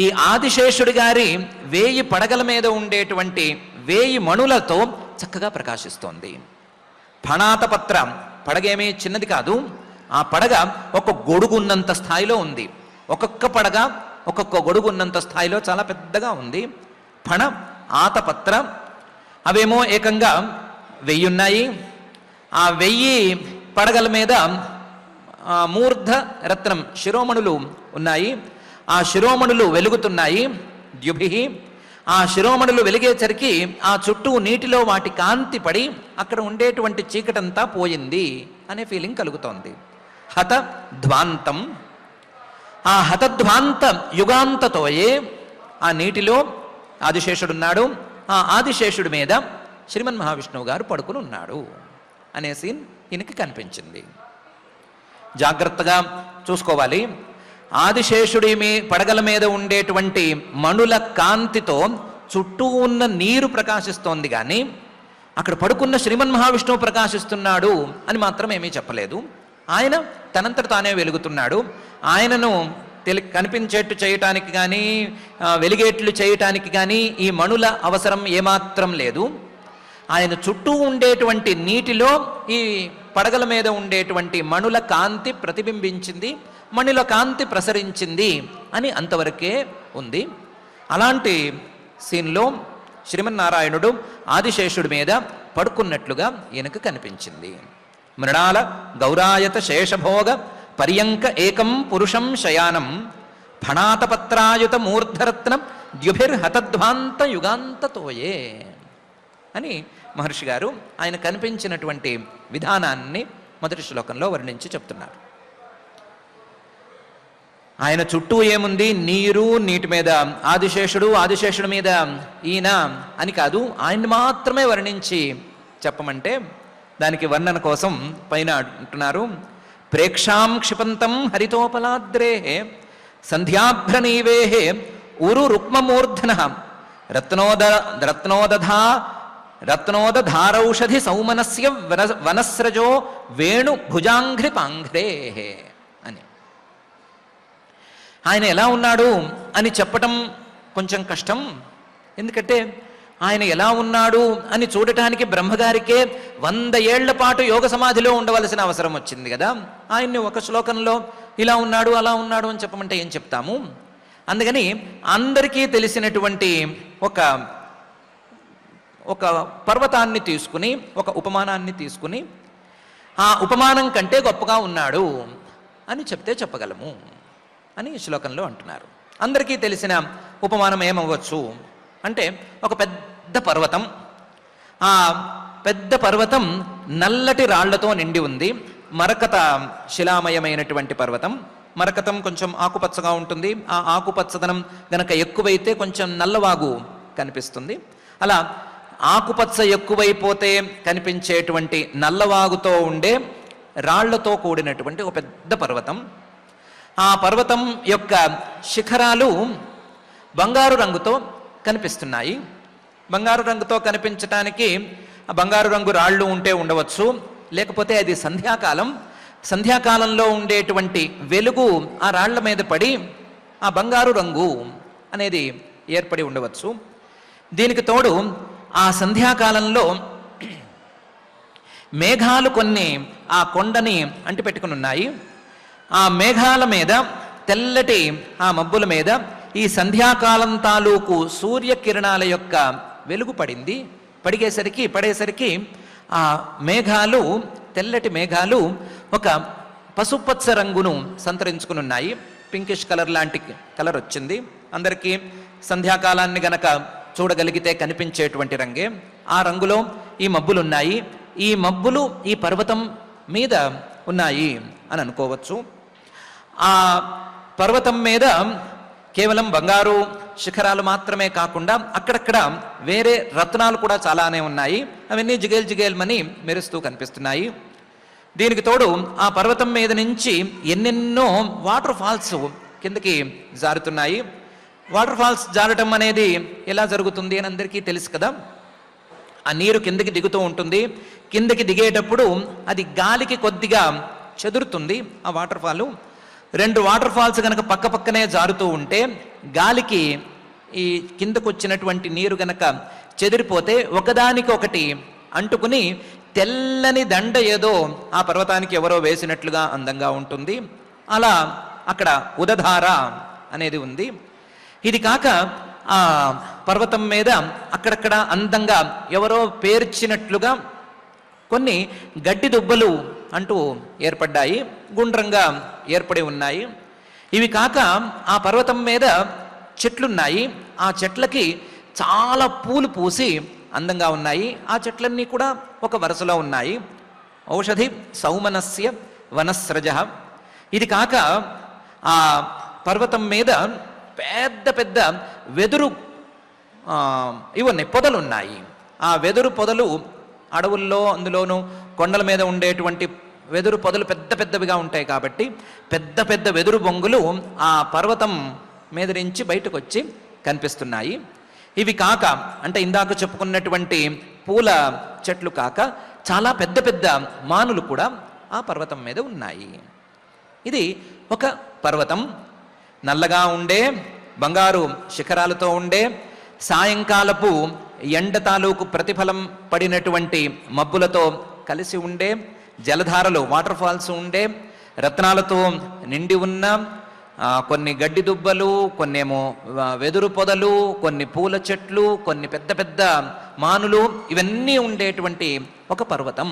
ఈ ఆదిశేషుడి గారి 1000 పడగల మీద ఉండేటువంటి 1000 మణులతో చక్కగా ప్రకాశిస్తోంది. ఫణాతపత్ర పడగేమీ చిన్నది కాదు. ఆ పడగ ఒక గొడుగున్నంత స్థాయిలో ఉంది. ఒక్కొక్క పడగ ఒక్కొక్క గొడుగున్నంత స్థాయిలో చాలా పెద్దగా ఉంది. ఫణ ఆతపత్ర అవేమో ఏకంగా 1000 ఉన్నాయి. ఆ 1000 పడగల మీద మూర్ధ రత్నం శిరోమణులు ఉన్నాయి. ఆ శిరోమణులు వెలుగుతున్నాయి. ద్యుభి ఆ శిరోమణులు వెలిగేసరికి ఆ చుట్టూ నీటిలో వాటి కాంతి పడి అక్కడ ఉండేటువంటి చీకటంతా పోయింది అనే ఫీలింగ్ కలుగుతోంది. హత ధ్వాంతం, ఆ హతధ్వాంత యుగాంతతోయే ఆ నీటిలో ఆదిశేషుడున్నాడు. ఆ ఆదిశేషుడి మీద శ్రీమన్ మహావిష్ణువు గారు పడుకుని ఉన్నాడు అనే సీన్ ఈయనకి కనిపించింది. జాగ్రత్తగా చూసుకోవాలి. ఆదిశేషుడి పడగల మీద ఉండేటువంటి మణుల కాంతితో చుట్టూ ఉన్న నీరు ప్రకాశిస్తోంది, కానీ అక్కడ పడుకున్న శ్రీమన్ మహావిష్ణువు ప్రకాశిస్తున్నాడు అని మాత్రం ఏమీ చెప్పలేదు. ఆయన తనంతట తానే వెలుగుతున్నాడు. ఆయనను కనిపించేట్టు చేయటానికి కానీ వెలిగేట్లు చేయటానికి కానీ ఈ మణుల అవసరం ఏమాత్రం లేదు. ఆయన చుట్టూ ఉండేటువంటి నీటిలో ఈ పడగల మీద ఉండేటువంటి మణుల కాంతి ప్రతిబింబించింది, మణుల కాంతి ప్రసరించింది అని అంతవరకే ఉంది. అలాంటి సీన్లో శ్రీమన్నారాయణుడు ఆదిశేషుడి మీద పడుకున్నట్లుగా ఈయనకు కనిపించింది. మృణాల గౌరాయత శేషభోగ పర్యంక ఏకం పురుషం శయానం ఫణాతపత్రాయుత మూర్ధరత్నం ద్యుభిర్హతధ్వాంత యుగాంతతోయే అని మహర్షి గారు ఆయన కనిపించినటువంటి విధానాన్ని మొదటి శ్లోకంలో వర్ణించి చెప్తున్నారు. ఆయన చుట్టూ ఏముంది? నీరు, నీటి మీద ఆదిశేషుడు, ఆదిశేషుడి మీద ఈయన అని కాదు, ఆయన్ని మాత్రమే వర్ణించి చెప్పమంటే దానికి వర్ణన కోసం పైన అంటున్నారు. ప్రేక్షాం క్షిపంతం హరితోపలాద్రే సంధ్యాభ్రనీవే ఉరు రుక్మమూర్ధన రత్నోదధారౌషధి సౌమనస్య వనస్రజో వేణు భుజాంఘ్రి పాంఘ్రే అని. ఆయన ఎలా ఉన్నాడు అని చెప్పటం కొంచెం కష్టం. ఎందుకంటే ఆయన ఎలా ఉన్నాడు అని చూడటానికి బ్రహ్మగారికే 100 ఏళ్ల పాటు యోగ సమాధిలో ఉండవలసిన అవసరం వచ్చింది కదా. ఆయన్ని ఒక శ్లోకంలో ఇలా ఉన్నాడు అలా ఉన్నాడు అని చెప్పమంటే ఏం చెప్తాము? అందుకని అందరికీ తెలిసినటువంటి ఒక పర్వతాన్ని తీసుకుని, ఒక ఉపమానాన్ని తీసుకుని ఆ ఉపమానం కంటే గొప్పగా ఉన్నాడు అని చెప్తే చెప్పగలము అని ఈ శ్లోకంలో అంటున్నారు. అందరికీ తెలిసిన ఉపమానం ఏమవ్వచ్చు అంటే, ఒక పెద్ద పర్వతం, ఆ పెద్ద పర్వతం నల్లటి రాళ్లతో నిండి ఉంది. మరకత శిలామయమైనటువంటి పర్వతం. మరకతం కొంచెం ఆకుపచ్చగా ఉంటుంది. ఆ ఆకుపచ్చదనం గనక ఎక్కువైతే కొంచెం నల్లవాగు కనిపిస్తుంది. అలా ఆకుపచ్చ ఎక్కువైపోతే కనిపించేటువంటి నల్లవాగుతో ఉండే రాళ్లతో కూడినటువంటి ఒక పెద్ద పర్వతం. ఆ పర్వతం యొక్క శిఖరాలు బంగారు రంగుతో కనిపిస్తున్నాయి. బంగారు రంగుతో కనిపించటానికి ఆ బంగారు రంగు రాళ్ళు ఉంటే ఉండవచ్చు, లేకపోతే అది సంధ్యాకాలం. సంధ్యాకాలంలో ఉండేటువంటి వెలుగు ఆ రాళ్ల మీద పడి ఆ బంగారు రంగు అనేది ఏర్పడి ఉండవచ్చు. దీనికి తోడు ఆ సంధ్యాకాలంలో మేఘాలు కొన్ని ఆ కొండని అంటిపెట్టుకుని ఉన్నాయి. ఆ మేఘాల మీద, తెల్లటి ఆ మబ్బుల మీద ఈ సంధ్యాకాలం తాలూకు సూర్యకిరణాల యొక్క వెలుగు పడింది. పడేసరికి ఆ మేఘాలు, తెల్లటి మేఘాలు ఒక పసుపచ్చ రంగును సంతరించుకుని ఉన్నాయి. పింకిష్ కలర్ లాంటి కలర్ వచ్చింది. అందరికీ సంధ్యాకాలాన్ని గనక చూడగలిగితే కనిపించేటువంటి రంగే. ఆ రంగులో ఈ మబ్బులు ఉన్నాయి. ఈ మబ్బులు ఈ పర్వతం మీద ఉన్నాయి అని అనుకోవచ్చు. ఆ పర్వతం మీద కేవలం బంగారు శిఖరాలు మాత్రమే కాకుండా అక్కడక్కడ వేరే రత్నాలు కూడా చాలానే ఉన్నాయి. అవన్నీ జిగేల్ జిగేల్మని మెరుస్తూ కనిపిస్తున్నాయి. దీనికి తోడు ఆ పర్వతం మీద నుంచి ఎన్నెన్నో వాటర్ ఫాల్స్ కిందకి జారుతున్నాయి. వాటర్ ఫాల్స్ జారటం అనేది ఎలా జరుగుతుంది అని అందరికీ తెలుసు కదా. ఆ నీరు కిందకి దిగుతూ ఉంటుంది. కిందకి దిగేటప్పుడు అది గాలికి కొద్దిగా చెదురుతుంది. ఆ వాటర్ ఫాల్ 2 వాటర్ ఫాల్స్ కనుక పక్క పక్కనే జారుతూ ఉంటే గాలికి ఈ కిందకు వచ్చినటువంటి నీరు గనక చెదిరిపోతే ఒకదానికొకటి అంటుకుని తెల్లని దండ ఏదో ఆ పర్వతానికి ఎవరో వేసినట్లుగా అందంగా ఉంటుంది. అలా అక్కడ ఉదధార అనేది ఉంది. ఇది కాక ఆ పర్వతం మీద అక్కడక్కడ అందంగా ఎవరో పేర్చినట్లుగా కొన్ని గడ్డి దుబ్బలు అంటూ ఏర్పడ్డాయి, గుండ్రంగా ఏర్పడి ఉన్నాయి. ఇవి కాక ఆ పర్వతం మీద చెట్లున్నాయి. ఆ చెట్లకి చాలా పూలు పూసి అందంగా ఉన్నాయి. ఆ చెట్లన్నీ కూడా ఒక వరుసలో ఉన్నాయి. ఔషధి సౌమనస్య వనస్రజ. ఇది కాక ఆ పర్వతం మీద పెద్ద పెద్ద వెదురు ఇవన్నీ పొదలు ఉన్నాయి. ఆ వెదురు పొదలు అడవుల్లో అందులోనూ కొండల మీద ఉండేటువంటి వెదురు పొదలు పెద్ద పెద్దవిగా ఉంటాయి కాబట్టి పెద్ద పెద్ద వెదురు బొంగులు ఆ పర్వతం మీద నుంచి బయటకు వచ్చి కనిపిస్తున్నాయి. ఇవి కాక అంటే ఇందాక చెప్పుకున్నటువంటి పూల చెట్లు కాక చాలా పెద్ద పెద్ద మానులు కూడా ఆ పర్వతం మీద ఉన్నాయి. ఇది ఒక పర్వతం. నల్లగా ఉండే బంగారు శిఖరాలతో ఉండే సాయంకాలపు ఎండ తాలూకు ప్రతిఫలం పడినటువంటి మబ్బులతో కలిసి ఉండే జలధారలు వాటర్ ఫాల్స్ ఉండే రత్నాలతో నిండి ఉన్న కొన్ని గడ్డి దుబ్బలు, కొన్నేమో వెదురు పొదలు, కొన్ని పూల చెట్లు, కొన్ని పెద్ద పెద్ద మానులు, ఇవన్నీ ఉండేటువంటి ఒక పర్వతం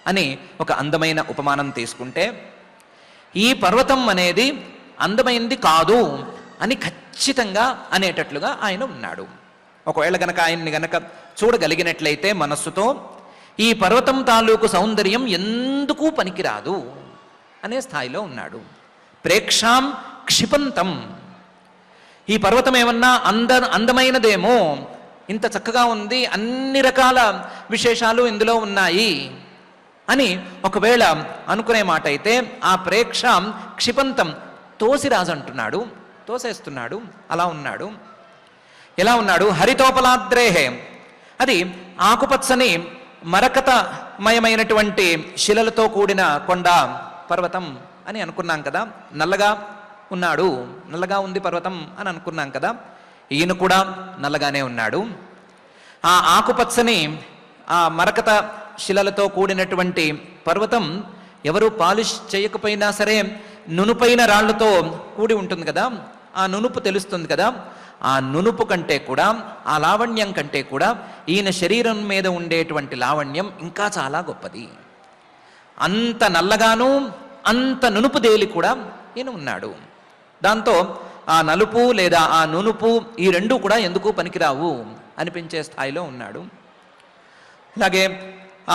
అని ఒక అందమైన ఉపమానం తీసుకుంటే, ఈ పర్వతం అనేది అందమైంది కాదు అని ఖచ్చితంగా అనేటట్లుగా ఆయన ఉన్నాడు. ఒకవేళ గనక ఆయన్ని గనక చూడగలిగినట్లయితే మనస్సుతో ఈ పర్వతం తాలూకు సౌందర్యం ఎందుకు పనికిరాదు అనే స్థాయిలో ఉన్నాడు. ప్రేక్షాం క్షిపంతం. ఈ పర్వతం ఏమన్నా అందమైనదేమో, ఇంత చక్కగా ఉంది, అన్ని రకాల విశేషాలు ఇందులో ఉన్నాయి అని ఒకవేళ అనుకునే మాట అయితే ఆ ప్రేక్షాం క్షిపంతం తోసిరాజు అంటున్నాడు, తోసేస్తున్నాడు. అలా ఉన్నాడు. ఎలా ఉన్నాడు? హరితోపలాద్రేహే. అది ఆకుపచ్చని మరకతమయమైనటువంటి శిలలతో కూడిన కొండ పర్వతం అని అనుకున్నాం కదా. నల్లగా ఉన్నాడు, నల్లగా ఉంది పర్వతం అని అనుకున్నాం కదా. ఈయన కూడా నల్లగానే ఉన్నాడు. ఆ ఆకుపచ్చని ఆ మరకత శిలలతో కూడినటువంటి పర్వతం ఎవరు పాలిష్ చేయకపోయినా సరే నునుపైన రాళ్లతో కూడి ఉంటుంది కదా. ఆ నునుపు తెలుస్తుంది కదా. ఆ నునుపు కంటే కూడా, ఆ లావణ్యం కంటే కూడా ఈయన శరీరం మీద ఉండేటువంటి లావణ్యం ఇంకా చాలా గొప్పది. అంత నల్లగాను అంత నునుపు దేలి కూడా ఈయన ఉన్నాడు. దాంతో ఆ నలుపు లేదా ఆ నునుపు ఈ రెండూ కూడా ఎందుకు పనికిరావు అనిపించే స్థాయిలో ఉన్నాడు. అలాగే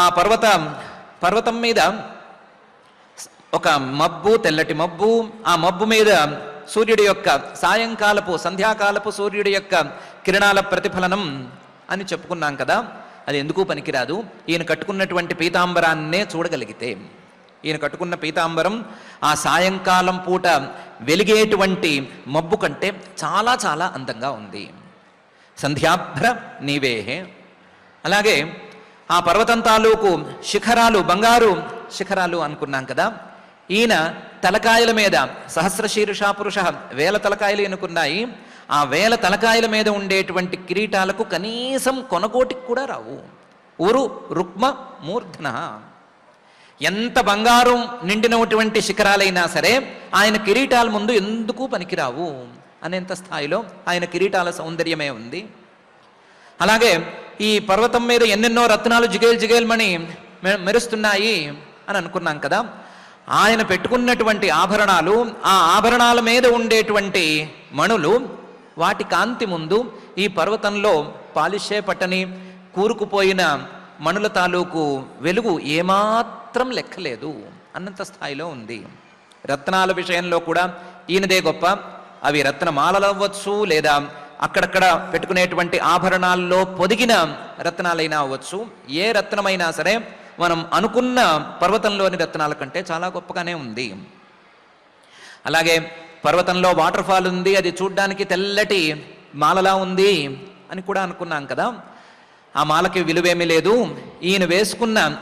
ఆ పర్వతం మీద ఒక మబ్బు, తెల్లటి మబ్బు, ఆ మబ్బు మీద సూర్యుడి యొక్క సాయంకాలపు సంధ్యాకాలపు సూర్యుడి యొక్క కిరణాల ప్రతిఫలనం అని చెప్పుకున్నాం కదా. అది ఎందుకు పనికిరాదు. ఈయన కట్టుకున్నటువంటి పీతాంబరాన్నే చూడగలిగితే, ఈయన కట్టుకున్న పీతాంబరం ఆ సాయంకాలం పూట వెలిగేటువంటి మబ్బు కంటే చాలా చాలా అందంగా ఉంది. సంధ్యాభ్ర నీవేహే. అలాగే ఆ పర్వతం తాలూకు శిఖరాలు బంగారు శిఖరాలు అనుకున్నాం కదా. ఈయన తలకాయల మీద సహస్రశీర్షా పురుష, వేల తలకాయలు ఈయనకున్నాయి. ఆ వేల తలకాయల మీద ఉండేటువంటి కిరీటాలకు కనీసం కొనకోటికి కూడా రావు. ఉరు రుక్మ మూర్ధన. ఎంత బంగారం నిండినటువంటి శిఖరాలైనా సరే ఆయన కిరీటాల ముందు ఎందుకు పనికిరావు అనేంత స్థాయిలో ఆయన కిరీటాల సౌందర్యమే ఉంది. అలాగే ఈ పర్వతం మీద ఎన్నెన్నో రత్నాలు జిగేల్ జిగేల్మని మెరుస్తున్నాయి అని అనుకున్నాం కదా. ఆయన పెట్టుకున్నటువంటి ఆభరణాలు, ఆ ఆభరణాల మీద ఉండేటువంటి మణులు, వాటి కాంతి ముందు ఈ పర్వతంలో పాలిషే పట్టని కూరుకుపోయిన మణుల తాలూకు వెలుగు ఏమాత్రం లెక్కలేదు అన్నంత స్థాయిలో ఉంది. రత్నాల విషయంలో కూడా ఈయనదే గొప్ప. అవి రత్నమాలలు అవ్వచ్చు, లేదా అక్కడక్కడ పెట్టుకునేటువంటి ఆభరణాల్లో పొదిగిన రత్నాలైనా అవ్వచ్చు. ఏ రత్నమైనా సరే మనం అనుకున్న పర్వతంలోని రత్నాల కంటే చాలా గొప్పగానే ఉంది. అలాగే పర్వతంలో వాటర్ ఫాల్ ఉంది, అది చూడ్డానికి తెల్లటి మాలలా ఉంది అని కూడా అనుకున్నాం కదా. ఆ మాలకి విలువేమీ లేదు.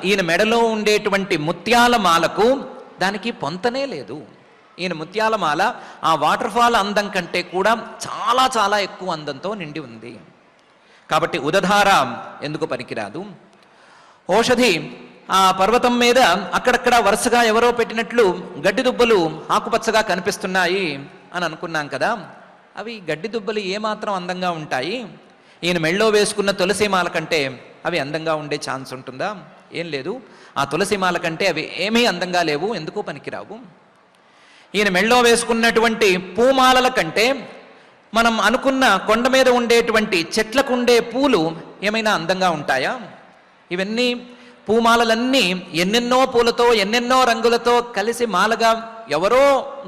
ఈయన మెడలో ఉండేటువంటి ముత్యాల మాలకు దానికి పొంతనే లేదు. ఈయన ముత్యాల మాల ఆ వాటర్ ఫాల్ అందం కంటే కూడా చాలా చాలా ఎక్కువ అందంతో నిండి ఉంది. కాబట్టి ఉదధార ఎందుకు పనికిరాదు. ఔషధి ఆ పర్వతం మీద అక్కడక్కడ వరుసగా ఎవరో పెట్టినట్లు గడ్డి దుబ్బలు ఆకుపచ్చగా కనిపిస్తున్నాయి అని అనుకున్నాం కదా. అవి గడ్డి దుబ్బలు ఏమాత్రం అందంగా ఉంటాయి? ఈయన మెళ్ళో వేసుకున్న తులసి మాల కంటే అవి అందంగా ఉండే ఛాన్స్ ఉంటుందా? ఏం లేదు, ఆ తులసి మాల కంటే అవి ఏమీ అందంగా లేవు, ఎందుకు పనికిరావు. ఈయన మెళ్ళో వేసుకున్నటువంటి పూమాలల కంటే మనం అనుకున్న కొండ మీద ఉండేటువంటి చెట్లకు ఉండే పూలు ఏమైనా అందంగా ఉంటాయా? ఇవన్నీ పూమాలలన్నీ ఎన్నెన్నో పూలతో ఎన్నెన్నో రంగులతో కలిసి మాలగా ఎవరో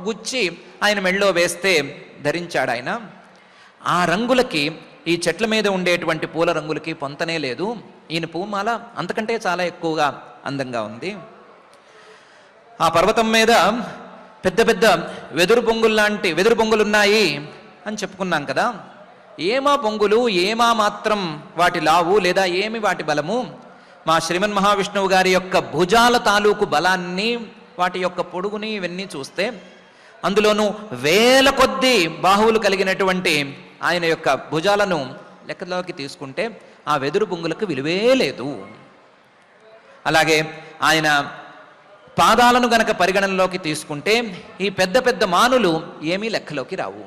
గుచ్చి ఆయన మెళ్ళో వేస్తే ధరించాడు ఆయన. ఆ రంగులకి ఈ చెట్ల మీద ఉండేటువంటి పూల రంగులకి పొంతనే లేదు. ఈయన పూమాల అంతకంటే చాలా ఎక్కువగా అందంగా ఉంది. ఆ పర్వతం మీద పెద్ద పెద్ద వెదురు బొంగులున్నాయి అని చెప్పుకున్నాం కదా. ఏమా బొంగులు, ఏమా మాత్రం వాటి లావు, లేదా ఏమి వాటి బలము? మా శ్రీమన్ మహావిష్ణువు గారి యొక్క భుజాల తాలూకు బలాన్ని, వాటి యొక్క పొడుగుని ఇవన్నీ చూస్తే, అందులోనూ వేల కొద్దీ బాహువులు కలిగినటువంటి ఆయన యొక్క భుజాలను లెక్కలోకి తీసుకుంటే ఆ వెదురు బొంగులకు విలువే లేదు. అలాగే ఆయన పాదాలను గనక పరిగణనలోకి తీసుకుంటే ఈ పెద్ద పెద్ద మానులు ఏమీ లెక్కలోకి రావు.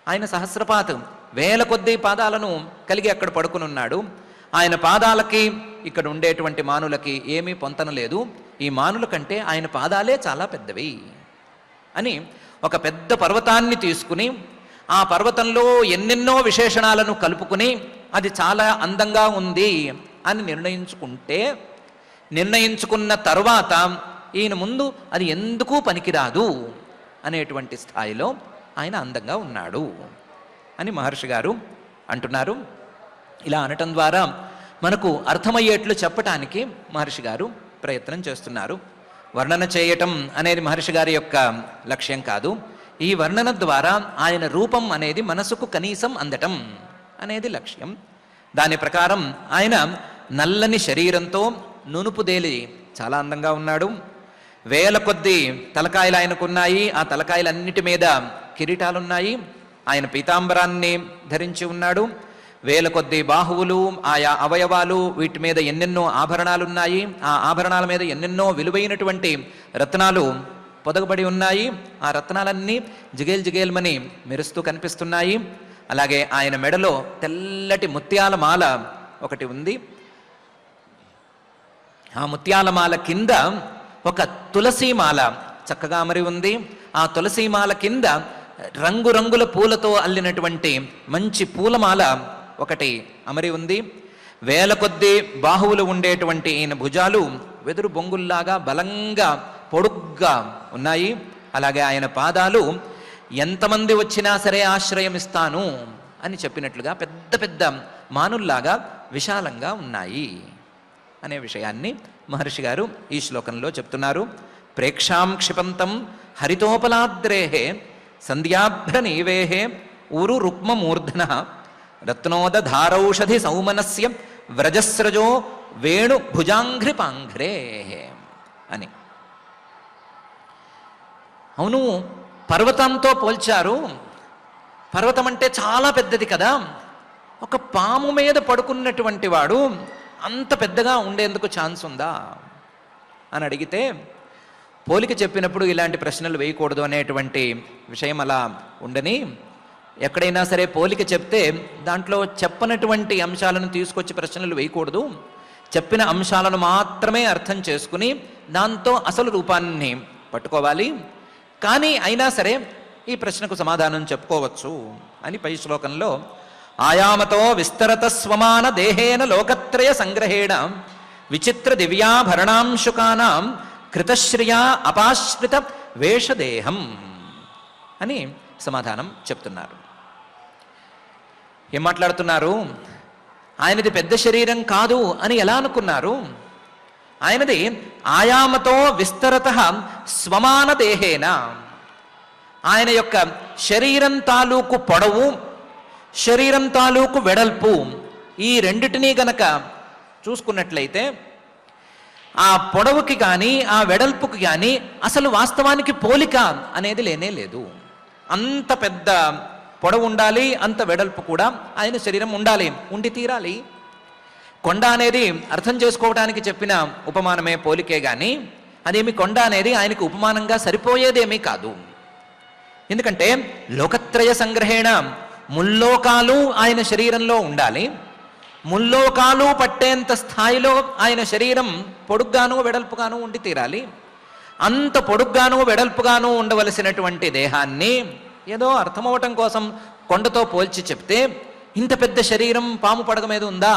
ఆయన సహస్రపాతం వేల కొద్దీ పాదాలను కలిగి అక్కడ పడుకుని ఉన్నాడు. ఆయన పాదాలకి ఇక్కడ ఉండేటువంటి మానులకి ఏమీ పొంతన లేదు. ఈ మానుల కంటే ఆయన పాదాలే చాలా పెద్దవి అని ఒక పెద్ద పర్వతాన్ని తీసుకుని ఆ పర్వతంలో ఎన్నెన్నో విశేషణాలను కలుపుకుని అది చాలా అందంగా ఉంది అని నిర్ణయించుకున్న తరువాత ఈయన ముందు అది ఎందుకు పనికిరాదు అనేటువంటి స్థాయిలో ఆయన అందంగా ఉన్నాడు అని మహర్షి గారు అంటున్నారు. ఇలా అనటం ద్వారా మనకు అర్థమయ్యేట్లు చెప్పటానికి మహర్షి గారు ప్రయత్నం చేస్తున్నారు. వర్ణన చేయటం అనేది మహర్షి గారి యొక్క లక్ష్యం కాదు. ఈ వర్ణన ద్వారా ఆయన రూపం అనేది మనసుకు కనీసం అందటం అనేది లక్ష్యం. దాని ప్రకారం ఆయన నల్లని శరీరంతో నునుపుదేలి చాలా అందంగా ఉన్నాడు. వేల కొద్దీ తలకాయలు ఆయనకున్నాయి. ఆ తలకాయలన్నిటి మీద కిరీటాలున్నాయి. ఆయన పీతాంబరాన్ని ధరించి ఉన్నాడు. వేల కొద్దీ బాహువులు, ఆయా అవయవాలు, వీటి మీద ఎన్నెన్నో ఆభరణాలున్నాయి. ఆ ఆభరణాల మీద ఎన్నెన్నో విలువైనటువంటి రత్నాలు పొదగబడి ఉన్నాయి. ఆ రత్నాలన్నీ జిగేల్ జిగేల్మని మెరుస్తూ కనిపిస్తున్నాయి. అలాగే ఆయన మెడలో తెల్లటి ముత్యాల మాల ఒకటి ఉంది. ఆ ముత్యాల మాల కింద ఒక తులసీమాల చక్కగా అమరి ఉంది. ఆ తులసీమాల కింద రంగురంగుల పూలతో అల్లినటువంటి మంచి పూలమాల ఒకటి అమరి ఉంది. వేల కొద్దీ బాహువులు ఉండేటువంటి ఈయన భుజాలు వెదురు బొంగుల్లాగా బలంగా పొడుగ్గా ఉన్నాయి. అలాగే ఆయన పాదాలు ఎంతమంది వచ్చినా సరే ఆశ్రయం ఇస్తాను అని చెప్పినట్లుగా పెద్ద పెద్ద మానుల్లాగా విశాలంగా ఉన్నాయి అనే విషయాన్ని మహర్షి గారు ఈ శ్లోకంలో చెప్తున్నారు. ప్రేక్షాం క్షిపంతం హరితోపలాద్రేహే సంధ్యాభ్ర నీవేహే ఊరు రుక్మమూర్ధన రత్నోదధారౌషధి సౌమనస్య వ్రజస్రజో వేణు భుజాంఘ్రిపాంఘ్రే అని. అవును, పర్వతంతో పోల్చారు. పర్వతం అంటే చాలా పెద్దది కదా. ఒక పాము మీద పడుకున్నటువంటి వాడు అంత పెద్దగా ఉండేందుకు ఛాన్స్ ఉందా అని అడిగితే, పోలిక చెప్పినప్పుడు ఇలాంటి ప్రశ్నలు వేయకూడదు అనేటువంటి విషయం అలా ఉండని, ఎక్కడైనా సరే పోలిక చెప్తే దాంట్లో చెప్పనటువంటి అంశాలను తీసుకొచ్చి ప్రశ్నలు వేయకూడదు. చెప్పిన అంశాలను మాత్రమే అర్థం చేసుకుని దాంతో అసలు రూపాన్ని పట్టుకోవాలి. కానీ అయినా సరే ఈ ప్రశ్నకు సమాధానం చెప్పుకోవచ్చు అని పై శ్లోకంలో ఆయామతో విస్తరత స్వమాన దేహేన లోకత్రయ సంగ్రహేణ విచిత్ర దివ్యాభరణాంశుకానాం కృతశ్రియా అపాశ్రిత వేషదేహం అని సమాధానం చెప్తున్నారు. ఏం మాట్లాడుతున్నారు? ఆయనది పెద్ద శరీరం కాదు అని ఎలా అనుకున్నారు? ఆయనది ఆయామతో విస్తరత స్వమాన దేహేన, ఆయన యొక్క శరీరం తాలూకు పొడవు, శరీరం తాలూకు వెడల్పు, ఈ రెండిటినీ గనక చూసుకున్నట్లయితే ఆ పొడవుకి కానీ ఆ వెడల్పుకి కానీ అసలు వాస్తవానికి పోలిక అనేది లేనే లేదు. అంత పెద్ద పొడవు ఉండాలి, అంత వెడల్పు కూడా ఆయన శరీరం ఉండాలి, ఉండి తీరాలి. కొండ అనేది అర్థం చేసుకోవడానికి చెప్పిన ఉపమానమే, పోలికే కానీ అదేమి కొండ అనేది ఆయనకు ఉపమానంగా సరిపోయేదేమీ కాదు. ఎందుకంటే లోకత్రయ సంగ్రహేణ ముల్లోకాలు ఆయన శరీరంలో ఉండాలి. ముల్లోకాలు పట్టేంత స్థాయిలో ఆయన శరీరం పొడుగ్గాను వెడల్పుగాను ఉండి తీరాలి. అంత పొడుగ్గాను వెడల్పుగాను ఉండవలసినటువంటి దేహాన్ని ఏదో అర్థమవటం కోసం కొండతో పోల్చి చెప్తే ఇంత పెద్ద శరీరం పాము పడగ మీద ఉందా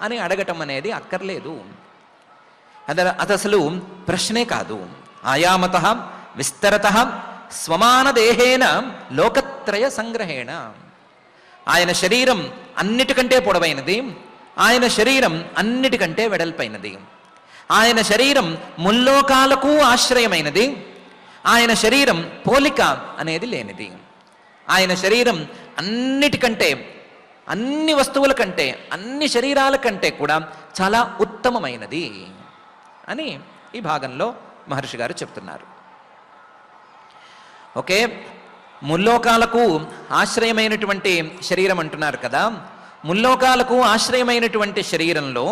అని అడగటం అనేది అక్కర్లేదు. అది అసలు ప్రశ్నే కాదు. ఆయామత విస్తరత స్వమాన దేహేన లోకత్రయ సంగ్రహేణ. ఆయన శరీరం అన్నిటికంటే పొడవైనది, ఆయన శరీరం అన్నిటికంటే వెడల్పైనది, ఆయన శరీరం ముల్లోకాలకు ఆశ్రయమైనది, ఆయన శరీరం పోలిక అనేది లేనిది, ఆయన శరీరం అన్నిటికంటే, అన్ని వస్తువుల కంటే, అన్ని శరీరాల కంటే కూడా చాలా ఉత్తమమైనది అని ఈ భాగంలో మహర్షి గారు చెప్తున్నారు. ఓకే, ముల్లోకాలకు ఆశ్రయమైనటువంటి శరీరం అంటున్నారు కదా. ముల్లోకాలకు ఆశ్రయమైనటువంటి శరీరంలో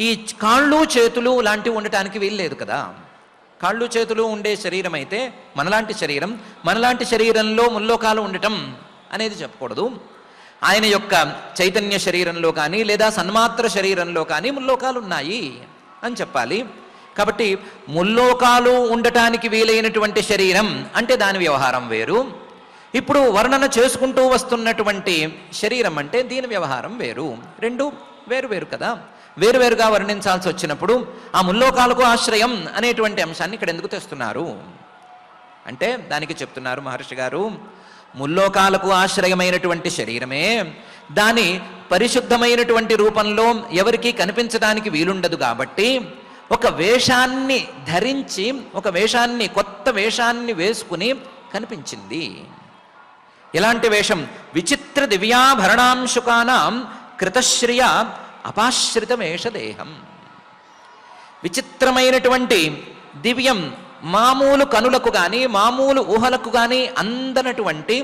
ఈ కాళ్ళు చేతులు లాంటివి ఉండటానికి వీల్లేదు కదా. కాళ్ళు చేతులు ఉండే శరీరం అయితే మనలాంటి శరీరం, మనలాంటి శరీరంలో ముల్లోకాలు ఉండటం అనేది చెప్పకూడదు. ఆయన యొక్క చైతన్య శరీరంలో కానీ లేదా సన్మాత్ర శరీరంలో కానీ ముల్లోకాలు ఉన్నాయి అని చెప్పాలి. కాబట్టి ముల్లోకాలు ఉండటానికి వీలైనటువంటి శరీరం అంటే దాని వ్యవహారం వేరు, ఇప్పుడు వర్ణన చేసుకుంటూ వస్తున్నటువంటి శరీరం అంటే దీని వ్యవహారం వేరు. రెండు వేరు వేరు కదా. వేరువేరుగా వర్ణించాల్సి వచ్చినప్పుడు ఆ ముల్లోకాలకు ఆశ్రయం అనేటువంటి అంశాన్ని ఇక్కడ ఎందుకు తెస్తున్నారు అంటే దానికి చెప్తున్నారు మహర్షి గారు, ముల్లోకాలకు ఆశ్రయమైనటువంటి శరీరమే దాని పరిశుద్ధమైనటువంటి రూపంలో ఎవరికీ కనిపించడానికి వీలుండదు. కాబట్టి ఒక వేషాన్ని ధరించి, ఒక వేషాన్ని, కొత్త వేషాన్ని వేసుకుని కనిపించింది. ఎలాంటి వేషం? విచిత్ర దివ్యాభరణాంశుకానాం కృతశ్రియ అపాశ్రిత వేషదేహం. విచిత్రమైనటువంటి దివ్యం, మామూలు కనులకు కానీ మామూలు ఊహలకు కానీ అందనటువంటి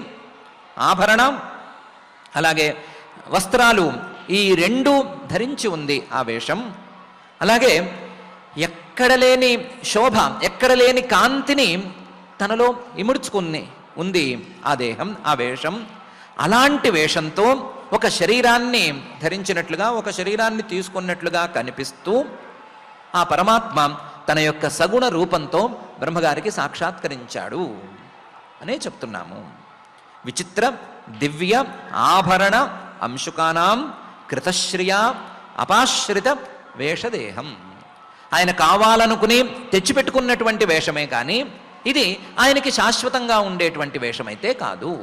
ఆభరణం, అలాగే వస్త్రాలు, ఈ రెండు ధరించి ఉంది ఆ వేషం. అలాగే ఎక్కడ లేని శోభ, ఎక్కడ లేని కాంతిని తనలో ఇముడ్చుకుని ఉంది ఆ దేహం, ఆ వేషం. అలాంటి వేషంతో ఒక శరీరాన్ని ధరించినట్లుగా, ఒక శరీరాన్ని తీసుకున్నట్లుగా కనిపిస్తూ ఆ పరమాత్మ తన యొక్క సగుణ రూపంతో బ్రహ్మగారికి సాక్షాత్కరించాడు అనే చెప్తున్నాము. విచిత్ర దివ్య ఆభరణ అంశుకానాం కృతశ్రియ అపాశ్రిత వేషదేహం. ఆయన కావాలనుకుని తెచ్చిపెట్టుకున్నటువంటి వేషమే కానీ ఇది ఆయనకి శాశ్వతంగా ఉండేటువంటి వేషమైతే కాదు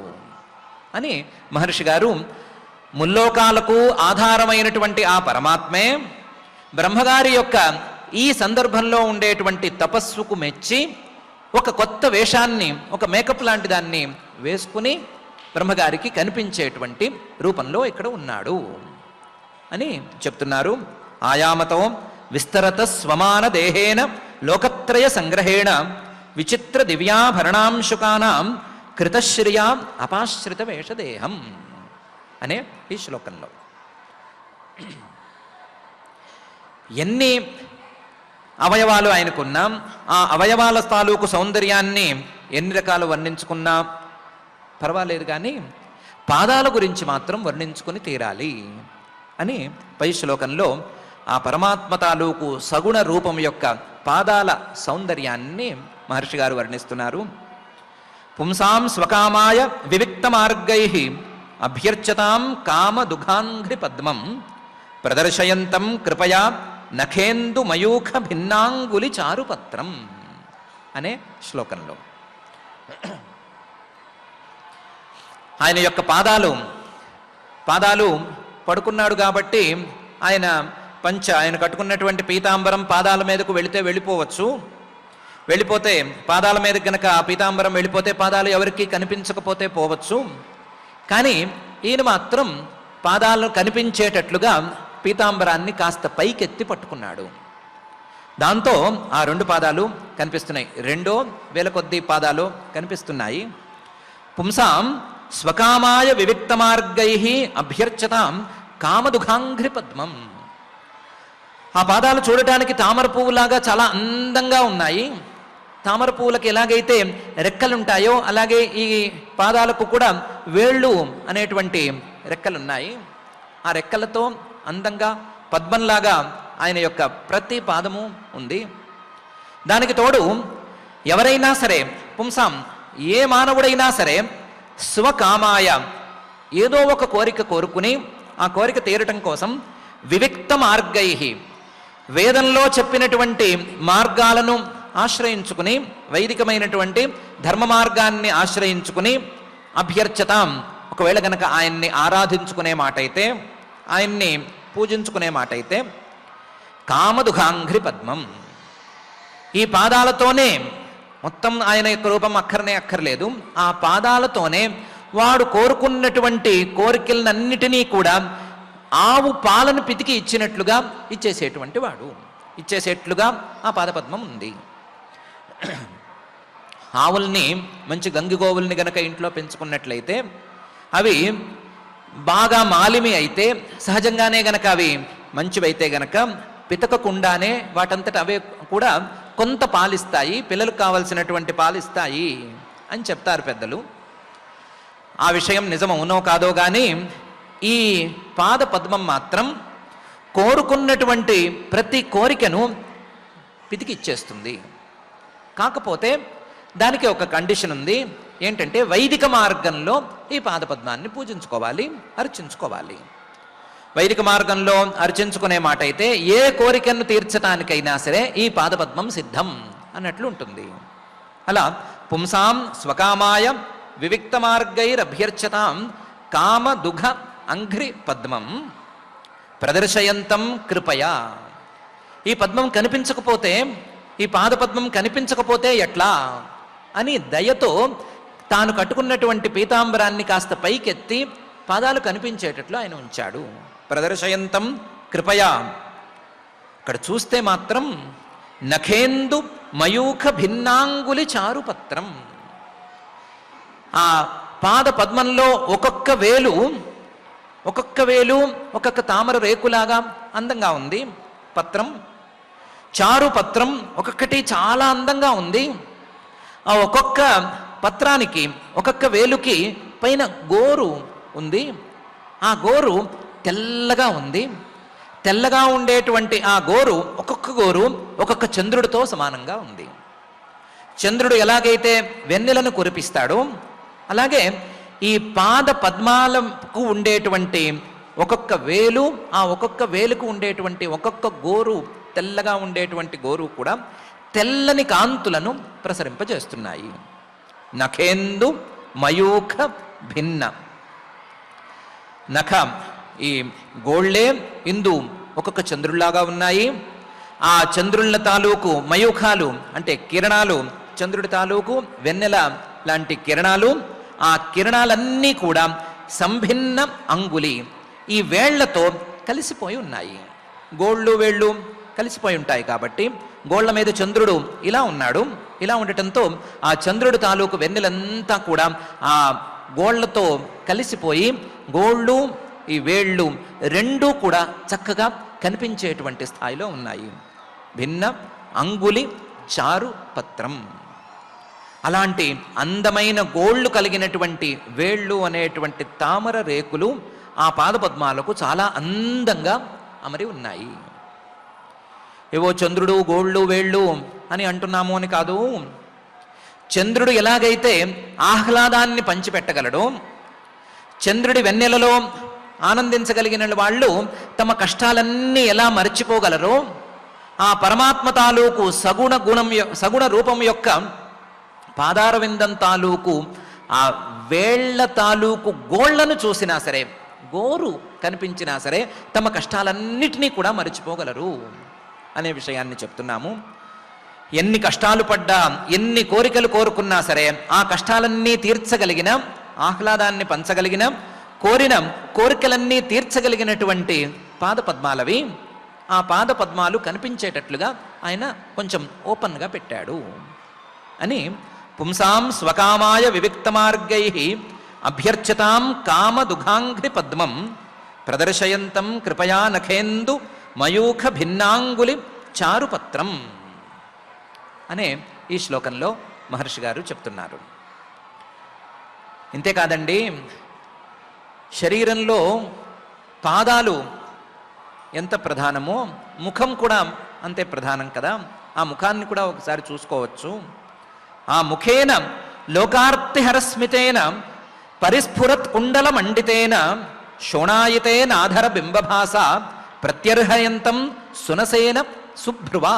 అని మహర్షి గారు ముల్లోకాలకు ఆధారమైనటువంటి ఆ పరమాత్మే బ్రహ్మగారి యొక్క ఈ సందర్భంలో ఉండేటువంటి తపస్సుకు మెచ్చి ఒక కొత్త వేషాన్ని, ఒక మేకప్ లాంటి దాన్ని వేసుకుని బ్రహ్మగారికి కనిపించేటువంటి రూపంలో ఇక్కడ ఉన్నాడు అని చెప్తున్నారు. ఆయామతో విస్తరత స్వమాన దేహేన లోకత్రయ సంగ్రహేణ విచిత్ర దివ్యాభరణాంశుకానాం కృతశ్రియా అపాశ్రిత వేషదేహం అనే ఈ శ్లోకంలో ఎన్ని అవయవాలు ఆయనకున్నా, ఆ అవయవాల తాలూకు సౌందర్యాన్ని ఎన్ని రకాలు వర్ణించుకున్నా పర్వాలేదు, కానీ పాదాల గురించి మాత్రం వర్ణించుకుని తీరాలి అని పై శ్లోకంలో ఆ పరమాత్మ తాలూకు సగుణ రూపం యొక్క పాదాల సౌందర్యాన్ని మహర్షి గారు వర్ణిస్తున్నారు. పుంసాం స్వకామాయ వివిక్త మార్గై అభ్యర్చతాం కామ దుఃఖాంఘ్రి పద్మం ప్రదర్శయంతం కృపయా నఖేందు మయూఖ భిన్నాంగులి చారుపత్రం అనే శ్లోకంలో ఆయన యొక్క పాదాలు పడుకున్నాడు కాబట్టి ఆయన కట్టుకున్నటువంటి పీతాంబరం పాదాల మీదకు వెళితే వెళ్ళిపోతే పాదాల మీద కనుక ఆ పీతాంబరం వెళ్ళిపోతే పాదాలు ఎవరికి కనిపించకపోతే పోవచ్చు. కానీ ఈయన మాత్రం పాదాలను కనిపించేటట్లుగా పీతాంబరాన్ని కాస్త పైకెత్తి పట్టుకున్నాడు. దాంతో ఆ రెండు పాదాలు కనిపిస్తున్నాయి, రెండో వేల కొద్ది పాదాలు కనిపిస్తున్నాయి. పుంసాం స్వకామాయ వివిక్త మార్గై అభ్యర్చతాం కామదుఃఖాంఘ్రి పద్మం. ఆ పాదాలు చూడటానికి తామర పువ్వులాగా చాలా అందంగా ఉన్నాయి. తామర పువ్వులకు ఎలాగైతే రెక్కలుంటాయో అలాగే ఈ పాదాలకు కూడా వేళ్ళు అనేటువంటి రెక్కలున్నాయి. ఆ రెక్కలతో అందంగా పద్మంలాగా ఆయన యొక్క ప్రతి పాదము ఉంది. దానికి తోడు ఎవరైనా సరే పుంసాం ఏ మానవుడైనా సరే స్వకామాయ ఏదో ఒక కోరిక కోరుకుని ఆ కోరిక తీరటం కోసం వివిక్త మార్గై వేదంలో చెప్పినటువంటి మార్గాలను ఆశ్రయించుకుని వైదికమైనటువంటి ధర్మ మార్గాన్ని ఆశ్రయించుకుని అభ్యర్చతాం ఒకవేళ గనక ఆయన్ని ఆరాధించుకునే మాట అయితే ఆయన్ని పూజించుకునే మాట అయితే కామదుఘాంఘ్రి పద్మం ఈ పాదాలతోనే మొత్తం ఆయన యొక్క రూపం అక్కర్లేదు ఆ పాదాలతోనే వాడు కోరుకున్నటువంటి కోరికలన్నిటినీ కూడా ఆవు పాలను పితికి ఇచ్చినట్లుగా ఇచ్చేసేటువంటి వాడు ఇచ్చేసేట్లుగా ఆ పాదపద్మం ఉంది. ఆవుల్ని మంచి గంగిగోవుల్ని గనక ఇంట్లో పెంచుకున్నట్లయితే అవి బాగా మాలిమి అయితే సహజంగానే గనక అవి మంచివైతే గనక పితకకుండానే వాటంతట అవే కూడా కొంత పాలిస్తాయి, పిల్లలకు కావలసినటువంటి పాలిస్తాయి అని చెప్తారు పెద్దలు. ఆ విషయం నిజమవునో కాదో కానీ ఈ పాద పద్మం మాత్రం కోరుకున్నటువంటి ప్రతి కోరికను పితికి ఇచ్చేస్తుంది. కాకపోతే దానికి ఒక కండిషన్ ఉంది. ఏంటంటే వైదిక మార్గంలో ఈ పాదపద్మాన్ని పూజించుకోవాలి, అర్చించుకోవాలి. వైదిక మార్గంలో అర్చించుకునే మాట అయితే ఏ కోరికను తీర్చడానికైనా సరే ఈ పాదపద్మం సిద్ధం అన్నట్లు ఉంటుంది. అలా పుంసాం స్వకామాయ వివిక్త మార్గైరభ్యర్చతాం కామ దుఘ అంఘ్రి పద్మం ప్రదర్శయంతం కృపయా. ఈ పద్మం కనిపించకపోతే ఈ పాదపద్మం కనిపించకపోతే ఎట్లా అని దయతో తాను కట్టుకున్నటువంటి పీతాంబరాన్ని కాస్త పైకెత్తి పాదాలు కనిపించేటట్లు ఆయన ఉంచాడు. ప్రదర్శయంతం కృపయా. అక్కడ చూస్తే మాత్రం నఖేందు మయూఖ భిన్నాంగులి చారుపత్రం. ఆ పాద పద్మంలో ఒక్కొక్క వేలు ఒక్కొక్క తామర రేకులాగా అందంగా ఉంది. పత్రం చారు పత్రం ఒక్కొక్కటి చాలా అందంగా ఉంది. ఆ ఒక్కొక్క పత్రానికి ఒక్కొక్క వేలుకి పైన గోరు ఉంది. ఆ గోరు తెల్లగా ఉంది. తెల్లగా ఉండేటువంటి ఆ గోరు ఒక్కొక్క చంద్రుడితో సమానంగా ఉంది. చంద్రుడు ఎలాగైతే వెన్నెలను కురిపిస్తాడో అలాగే ఈ పాద పద్మాలకు ఉండేటువంటి ఒక్కొక్క వేలు, ఆ ఒక్కొక్క వేలుకు ఉండేటువంటి ఒక్కొక్క గోరు, తెల్లగా ఉండేటువంటి గోరు కూడా తెల్లని కాంతులను ప్రసరింపజేస్తున్నాయి. నఖేందు మయూఖ భిన్న. నఖ ఈ గోళ్ళే ఇందు ఒక్కొక్క చంద్రుల్లాగా ఉన్నాయి. ఆ చంద్రుల తాలూకు మయూఖాలు అంటే కిరణాలు, చంద్రుడి తాలూకు వెన్నెల లాంటి కిరణాలు, ఆ కిరణాలన్నీ కూడా సంభిన్న అంగులి ఈ వేళ్లతో కలిసిపోయి ఉన్నాయి. గోళ్ళు వేళ్ళు కలిసిపోయి ఉంటాయి కాబట్టి గోళ్ల మీద చంద్రుడు ఇలా ఉన్నాడు. ఇలా ఉండటంతో ఆ చంద్రుడి తాలూకు వెన్నెలంతా కూడా ఆ గోళ్లతో కలిసిపోయి గోళ్ళు ఈ వేళ్ళు రెండూ కూడా చక్కగా కనిపించేటువంటి స్థాయిలో ఉన్నాయి. భిన్న అంగులి చారు పత్రం. అలాంటి అందమైన గోళ్ళు కలిగినటువంటి వేళ్ళు అనేటువంటి తామర రేకులు ఆ పాదపద్మాలకు చాలా అందంగా అమరి ఉన్నాయి. ఏవో చంద్రుడు గోళ్ళు వేళ్ళు అని అంటున్నాము అని కాదు. చంద్రుడు ఎలాగైతే ఆహ్లాదాన్ని పంచిపెట్టగలడో, చంద్రుడి వెన్నెలలో ఆనందించగలిగిన వాళ్ళు తమ కష్టాలన్నీ ఎలా మర్చిపోగలరో, ఆ పరమాత్మ తాలూకు సగుణ రూపం యొక్క పాదార విందం తాలూకు ఆ వేళ్ల తాలూకు గోళ్లను చూసినా సరే, గోరు కనిపించినా సరే తమ కష్టాలన్నిటినీ కూడా మర్చిపోగలరు అనే విషయాన్ని చెప్తున్నాము. ఎన్ని కష్టాలు పడ్డా, ఎన్ని కోరికలు కోరుకున్నా సరే ఆ కష్టాలన్నీ తీర్చగలిగిన, ఆహ్లాదాన్ని పంచగలిగిన, కోరిన కోరికలన్నీ తీర్చగలిగినటువంటి పాదపద్మాలవి. ఆ పాదపద్మాలు కనిపించేటట్లుగా ఆయన కొంచెం ఓపెన్గా పెట్టాడు అని పుంసాం స్వకామాయ వివిక్త మార్గై అభ్యర్చతాం కామ దుఘాంఘ్రి పద్మం ప్రదర్శయంతం కృపయా నఖేందు మయూఖ భిన్నాంగులి చారుపత్రం అనే ఈ శ్లోకంలో మహర్షి గారు చెప్తున్నారు. ఇంతేకాదండి, శరీరంలో పాదాలు ఎంత ప్రధానమో ముఖం కూడా అంతే ప్రధానం కదా. ఆ ముఖాన్ని కూడా ఒకసారి చూసుకోవచ్చు. ఆ ముఖేన లోకార్తిహరస్మితేన పరిస్ఫురత్ కుండల మండితేన శోణాయితేనాధర బింబభాస ప్రత్యర్హయంతం సునసేన సుభ్రువా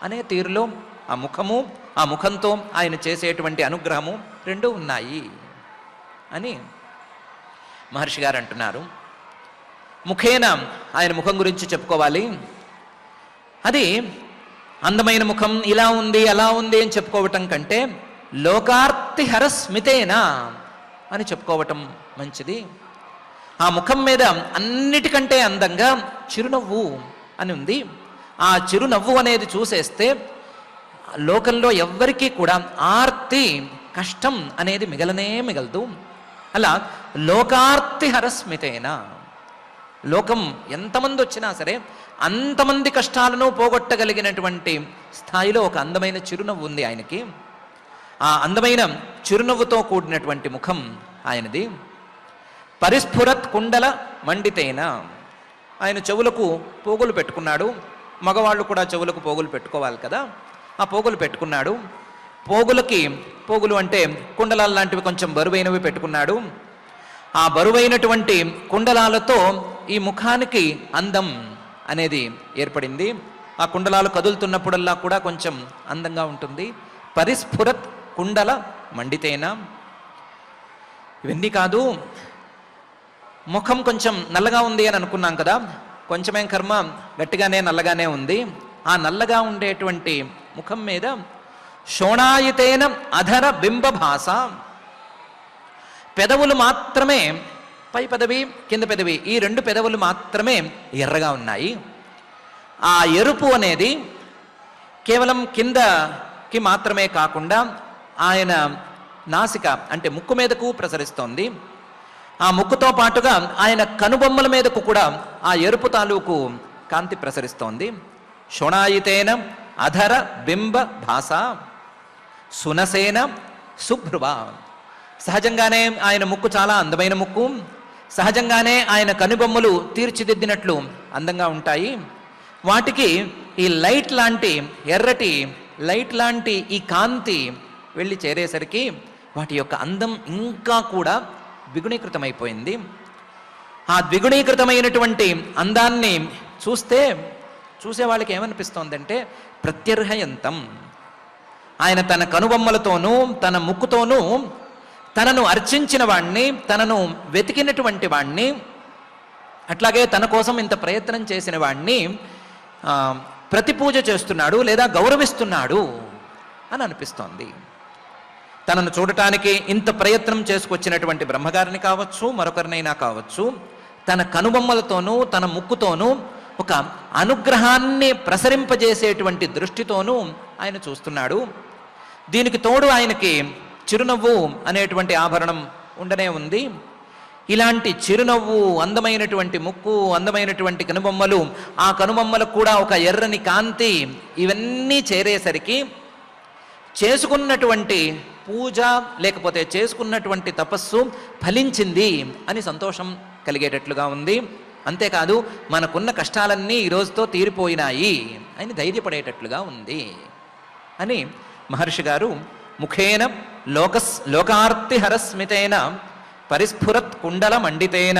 అనే తీరులో ఆ ముఖము, ఆ ముఖంతో ఆయన చేసేటువంటి అనుగ్రహము రెండూ ఉన్నాయి అని మహర్షి గారు అంటున్నారు. ముఖేన ఆయన ముఖం గురించి చెప్పుకోవాలి. అది అందమైన ముఖం, ఇలా ఉంది అలా ఉంది అని చెప్పుకోవటం కంటే లోకార్తిహర స్మితేనా అని చెప్పుకోవటం మంచిది. ఆ ముఖం మీద అన్నిటికంటే అందంగా చిరునవ్వు అని ఉంది. ఆ చిరునవ్వు అనేది చూసేస్తే లోకంలో ఎవ్వరికీ కూడా ఆర్తి, కష్టం అనేది మిగలదు. అలా లోకార్తిహరస్మితేన, లోకం ఎంతమంది వచ్చినా సరే అంతమంది కష్టాలను పోగొట్టగలిగినటువంటి స్థాయిలో ఒక అందమైన చిరునవ్వు ఉంది ఆయనకి. ఆ అందమైన చిరునవ్వుతో కూడినటువంటి ముఖం ఆయనది. పరిస్ఫురత్ కుండల మండితేన, ఆయన చెవులకు పోగులు పెట్టుకున్నాడు. మగవాళ్ళు కూడా చెవులకు పోగులు పెట్టుకోవాలి కదా. ఆ పోగులు పెట్టుకున్నాడు. పోగులు అంటే కుండలాలు లాంటివి కొంచెం బరువైనవి పెట్టుకున్నాడు. ఆ బరువైనటువంటి కుండలాలతో ఈ ముఖానికి అందం అనేది ఏర్పడింది. ఆ కుండలాలు కదులుతున్నప్పుడల్లా కూడా కొంచెం అందంగా ఉంటుంది. పరిస్ఫురత్ కుండల మండితేనా. ఇవన్నీ కాదు, ముఖం కొంచెం నల్లగా ఉంది అని అనుకున్నాం కదా. కొంచెమేం కర్మ, గట్టిగానే నల్లగానే ఉంది. ఆ నల్లగా ఉండేటువంటి ముఖం మీద శోణాయితేన అధర బింబభాస, పెదవులు మాత్రమే, పై పెదవి కింద పెదవి, ఈ రెండు పెదవులు మాత్రమే ఎర్రగా ఉన్నాయి. ఆ ఎరుపు అనేది కేవలం కిందకి మాత్రమే కాకుండా ఆయన నాసిక అంటే ముక్కు మీదకు ప్రసరిస్తోంది. ఆ ముక్కుతో పాటుగా ఆయన కనుబొమ్మల మీదకు కూడా ఆ ఎరుపు తాలూకు కాంతి ప్రసరిస్తోంది. శోణాయితేన అధర బింబ భాస సునసేన సుభ్రువ. సహజంగానే ఆయన ముక్కు చాలా అందమైన ముక్కు. సహజంగానే ఆయన కనుబొమ్మలు తీర్చిదిద్దినట్లు అందంగా ఉంటాయి. వాటికి ఈ లైట్ లాంటి, ఎర్రటి లైట్ లాంటి ఈ కాంతి వెళ్ళి చేరేసరికి వాటి యొక్క అందం ఇంకా కూడా ద్విగుణీకృతమైపోయింది. ఆ ద్విగుణీకృతమైనటువంటి అందాన్ని చూసే వాళ్ళకి ఏమనిపిస్తోందంటే ప్రత్యర్హయంతం, ఆయన తన కనుబొమ్మలతోనూ తన ముక్కుతోనూ తనను అర్చించిన వాణ్ణి, తనను వెతికినటువంటి వాణ్ణి, అట్లాగే తన కోసం ఇంత ప్రయత్నం చేసిన వాణ్ణి ప్రతిపూజ చేస్తున్నాడు లేదా గౌరవిస్తున్నాడు అని అనిపిస్తోంది. తనను చూడటానికి ఇంత ప్రయత్నం చేసుకొచ్చినటువంటి బ్రహ్మగారిని కావచ్చు, మరొకరినైనా కావచ్చు, తన కనుబొమ్మలతోనూ తన ముక్కుతోనూ ఒక అనుగ్రహాన్ని ప్రసరింపజేసేటువంటి దృష్టితోనూ ఆయన చూస్తున్నాడు. దీనికి తోడు ఆయనకి చిరునవ్వు అనేటువంటి ఆభరణం ఉండనే ఉంది. ఇలాంటి చిరునవ్వు, అందమైనటువంటి ముక్కు, అందమైనటువంటి కనుబొమ్మలు, ఆ కనుబొమ్మలకు కూడా ఒక ఎర్రని కాంతి, ఇవన్నీ చేరేసరికి చేసుకున్నటువంటి పూజ లేకపోతే చేసుకున్నటువంటి తపస్సు ఫలించింది అని సంతోషం కలిగేటట్లుగా ఉంది. అంతేకాదు మనకున్న కష్టాలన్నీ ఈ రోజుతో తీరిపోయినాయి అని ధైర్యపడేటట్లుగా ఉంది అని మహర్షి గారు ముఖేన లోకార్తిహరస్మితేన పరిస్ఫురత్ కుండల మండితేన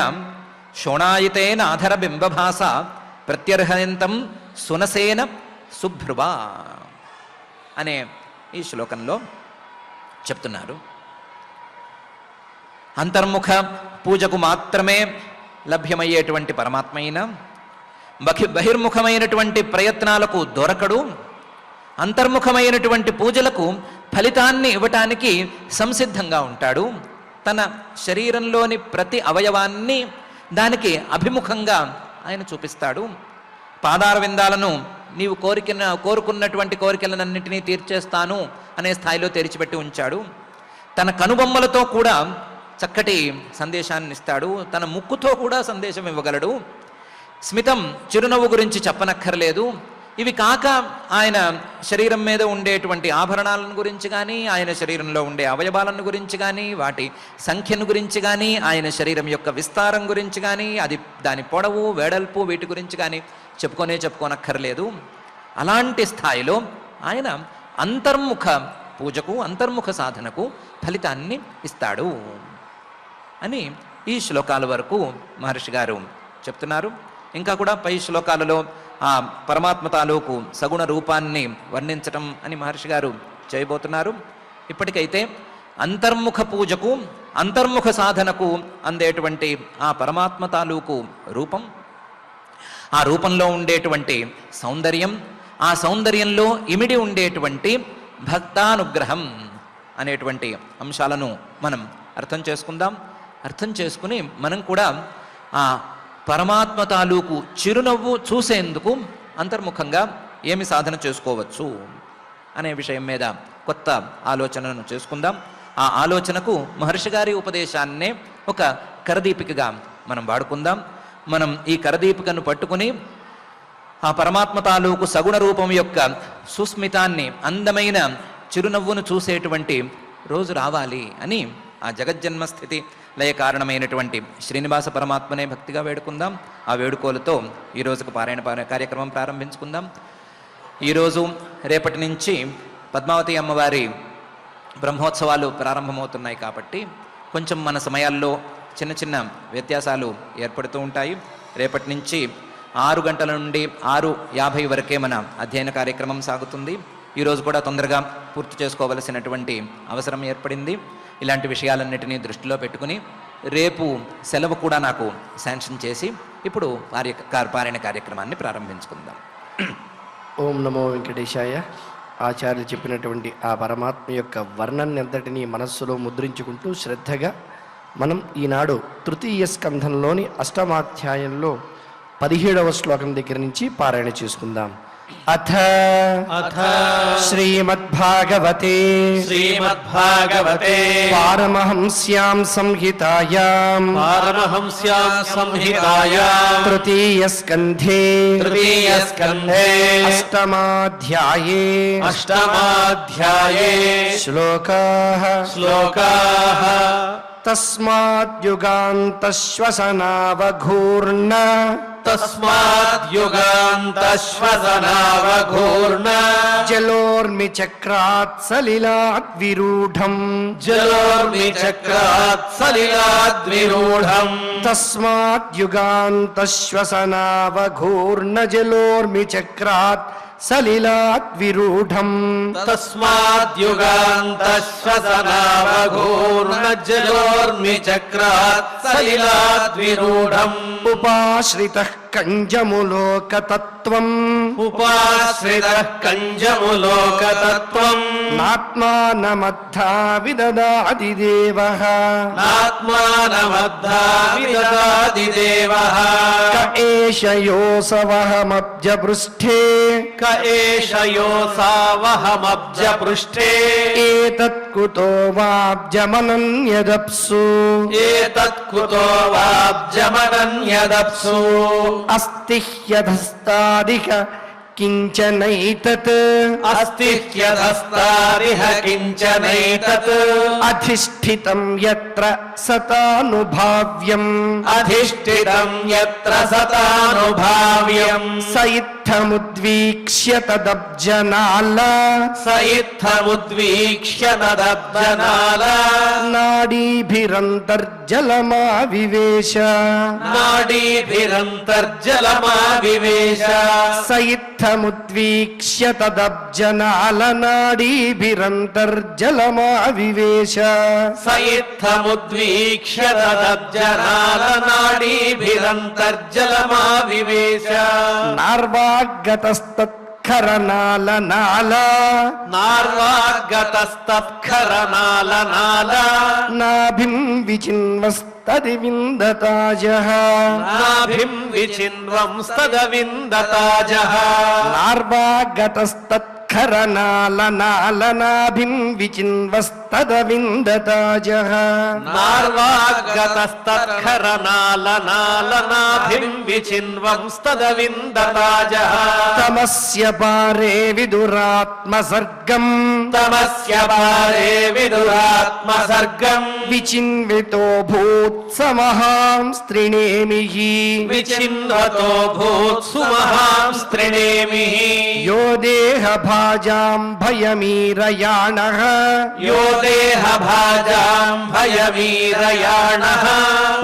శోణాయితేన ఆధర బింబభాస ప్రత్యర్హయంతం సునసేన సుభ్రువా అనే ఈ శ్లోకంలో చెప్తున్నారు. అంతర్ముఖ పూజకు మాత్రమే లభ్యమయ్యేటువంటి పరమాత్మైన బహిర్ముఖమైనటువంటి ప్రయత్నాలకు దొరకడు. అంతర్ముఖమైనటువంటి పూజలకు ఫలితాన్ని ఇవ్వటానికి సంసిద్ధంగా ఉంటాడు. తన శరీరంలోని ప్రతి అవయవాన్ని దానికి అభిముఖంగా ఆయన చూపిస్తాడు. పాదార విందాలను నీవు కోరుకున్నటువంటి కోరికలన్నింటినీ తీర్చేస్తాను అనే స్థాయిలో తెరిచిపెట్టి ఉంచాడు. తన కనుబొమ్మలతో కూడా చక్కటి సందేశాన్ని ఇస్తాడు. తన ముక్కుతో కూడా సందేశం ఇవ్వగలడు. స్మితం, చిరునవ్వు గురించి చెప్పనక్కర్లేదు. ఇవి కాక ఆయన శరీరం మీద ఉండేటువంటి ఆభరణాలను గురించి కానీ, ఆయన శరీరంలో ఉండే అవయవాలను గురించి కానీ, వాటి సంఖ్యను గురించి కానీ, ఆయన శరీరం యొక్క విస్తారం గురించి కానీ, అది దాని పొడవు వెడల్పు వీటి గురించి కానీ చెప్పుకోనక్కర్లేదు. అలాంటి స్థాయిలో ఆయన అంతర్ముఖ పూజకు, అంతర్ముఖ సాధనకు ఫలితాన్ని ఇస్తాడు అని ఈ శ్లోకాల వరకు మహర్షి గారు చెప్తున్నారు. ఇంకా కూడా పై శ్లోకాలలో ఆ పరమాత్మ తాలూకు సగుణ రూపాన్ని వర్ణించటం అని మహర్షి గారు చేయబోతున్నారు. ఇప్పటికైతే అంతర్ముఖ పూజకు, అంతర్ముఖ సాధనకు అందేటువంటి ఆ పరమాత్మ తాలూకు రూపం, ఆ రూపంలో ఉండేటువంటి సౌందర్యం, ఆ సౌందర్యంలో ఇమిడి ఉండేటువంటి భక్తానుగ్రహం అనేటువంటి అంశాలను మనం అర్థం చేసుకుందాం. అర్థం చేసుకుని మనం కూడా ఆ పరమాత్మ తాలూకు చిరునవ్వు చూసేందుకు అంతర్ముఖంగా ఏమి సాధన చేసుకోవచ్చు అనే విషయం మీద కొత్త ఆలోచనను చేసుకుందాం. ఆ ఆలోచనకు మహర్షి గారి ఉపదేశాన్నే ఒక కరదీపికగా మనం వాడుకుందాం. మనం ఈ కరదీపికను పట్టుకుని ఆ పరమాత్మ తాలూకు సగుణ రూపం యొక్క సుస్మితాన్ని, అందమైన చిరునవ్వును చూసేటువంటి రోజు రావాలి అని ఆ జగజ్జన్మస్థితి లయ కారణమైనటువంటి శ్రీనివాస పరమాత్మనే భక్తిగా వేడుకుందాం. ఆ వేడుకోలతో ఈ రోజుకు పారాయణ కార్యక్రమం ప్రారంభించుకుందాం. ఈరోజు రేపటి నుంచి పద్మావతి అమ్మవారి బ్రహ్మోత్సవాలు ప్రారంభమవుతున్నాయి కాబట్టి కొంచెం మన సమయాల్లో చిన్న చిన్న వ్యత్యాసాలు ఏర్పడుతూ ఉంటాయి. రేపటి నుంచి 6 గంటల నుండి 6:50 వరకే మన అధ్యయన కార్యక్రమం సాగుతుంది. ఈరోజు కూడా తొందరగా పూర్తి చేసుకోవలసినటువంటి అవసరం ఏర్పడింది. ఇలాంటి విషయాలన్నిటినీ దృష్టిలో పెట్టుకుని రేపు సెలవు కూడా నాకు శాంక్షన్ చేసి ఇప్పుడు పారాయణ కార్యక్రమాన్ని ప్రారంభించుకుందాం. ఓం నమో వెంకటేశాయ. ఆచార్యులు చెప్పినటువంటి ఆ పరమాత్మ యొక్క వర్ణాన్ని అంతటినీ మనస్సులో ముద్రించుకుంటూ శ్రద్ధగా మనం ఈనాడు తృతీయ స్కంధంలోని 8వ అధ్యాయంలో 17వ శ్లోకం దగ్గర నుంచి పారాయణ చేసుకుందాం. అథ శ్రీమద్భాగవతే పారమహంస్యాం సంహితాయాం తృతీయ స్కంధే 8వ అధ్యాయే శ్లోకాః తస్మాద్యుగాంతశ్వసనావఘూర్ణ జలోర్మి చక్రాత్ సలిలాద్విరూఢం తస్మాద్యుగాంతశ్వసనావఘూర్ణ జలోర్మి చక్రాత్ సలిలాద్విరూఢం ఉపాశ్రితః కంజములోకతత్వం నాత్మానమద్ధా విదదాది దేవః క ఏష యోసవహమబ్జపృష్ఠే ఏతత్కుతో వాబ్జమనన్యదప్సు అస్తి హ్యధస్తాదిహ కించనైతత్ అధిష్ఠితం యత్ర సతానుభావ్యం స ఇత్తముద్వీక్ష్య తదబ్జనాల నాడీభిరంతర్జలమావివేశ స ఇత్తముద్వీక్ష్య తదబ్జనాల నాడీభిరంతర్జలమావివేశ నార్వాగతస్తత్కరనాల నాభిం విచిన్వస్తదివిందతాజః నార్వాగతస్తత్కరనాల నార్వాగతస్తత్కరనాలనాలనాభిం విచిన్వస్తదవిందతాజః నార్వాగతస్తత్కరనాలనాలనాభిం విచిన్వంస్తదవిందతాజః తమస్య పారే విదురాత్మసర్గం తమస్య పారే విదురాత్మసర్గం విచిన్వితో భూత్సమహాం స్త్రిణేమిః విచిన్వతో భూత్సుమహాంస్త్రిణేమి యో దేహభాజాం భయమీరయాణః యో దేహభాజాం భయవీరయాణః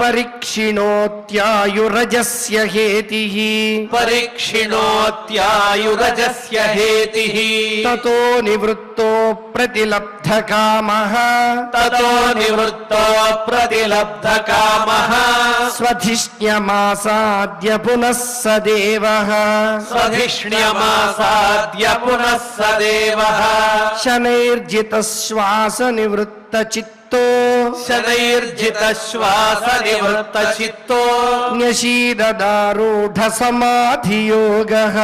పరీక్షిణోత్యాయురజస్య హేతిః పరీక్షిణోత్యాయురజస్య హేతిః తతో నివృత్తో ప్రతిలబ్ధకామః తతో నివృత్తో ప్రతిలబ్ధకామః స్వధిష్ణ్యమాసాద్య పునః సదేవః స్వధిష్ణ్యమాసాద్య పునః సదేవః శనైర్జితశ్వాస నివృత్తచిత్తో శనైర్జిత శ్వాస నివృత్త చిత్తో న్యషీదదారూఢ సమాధియోగః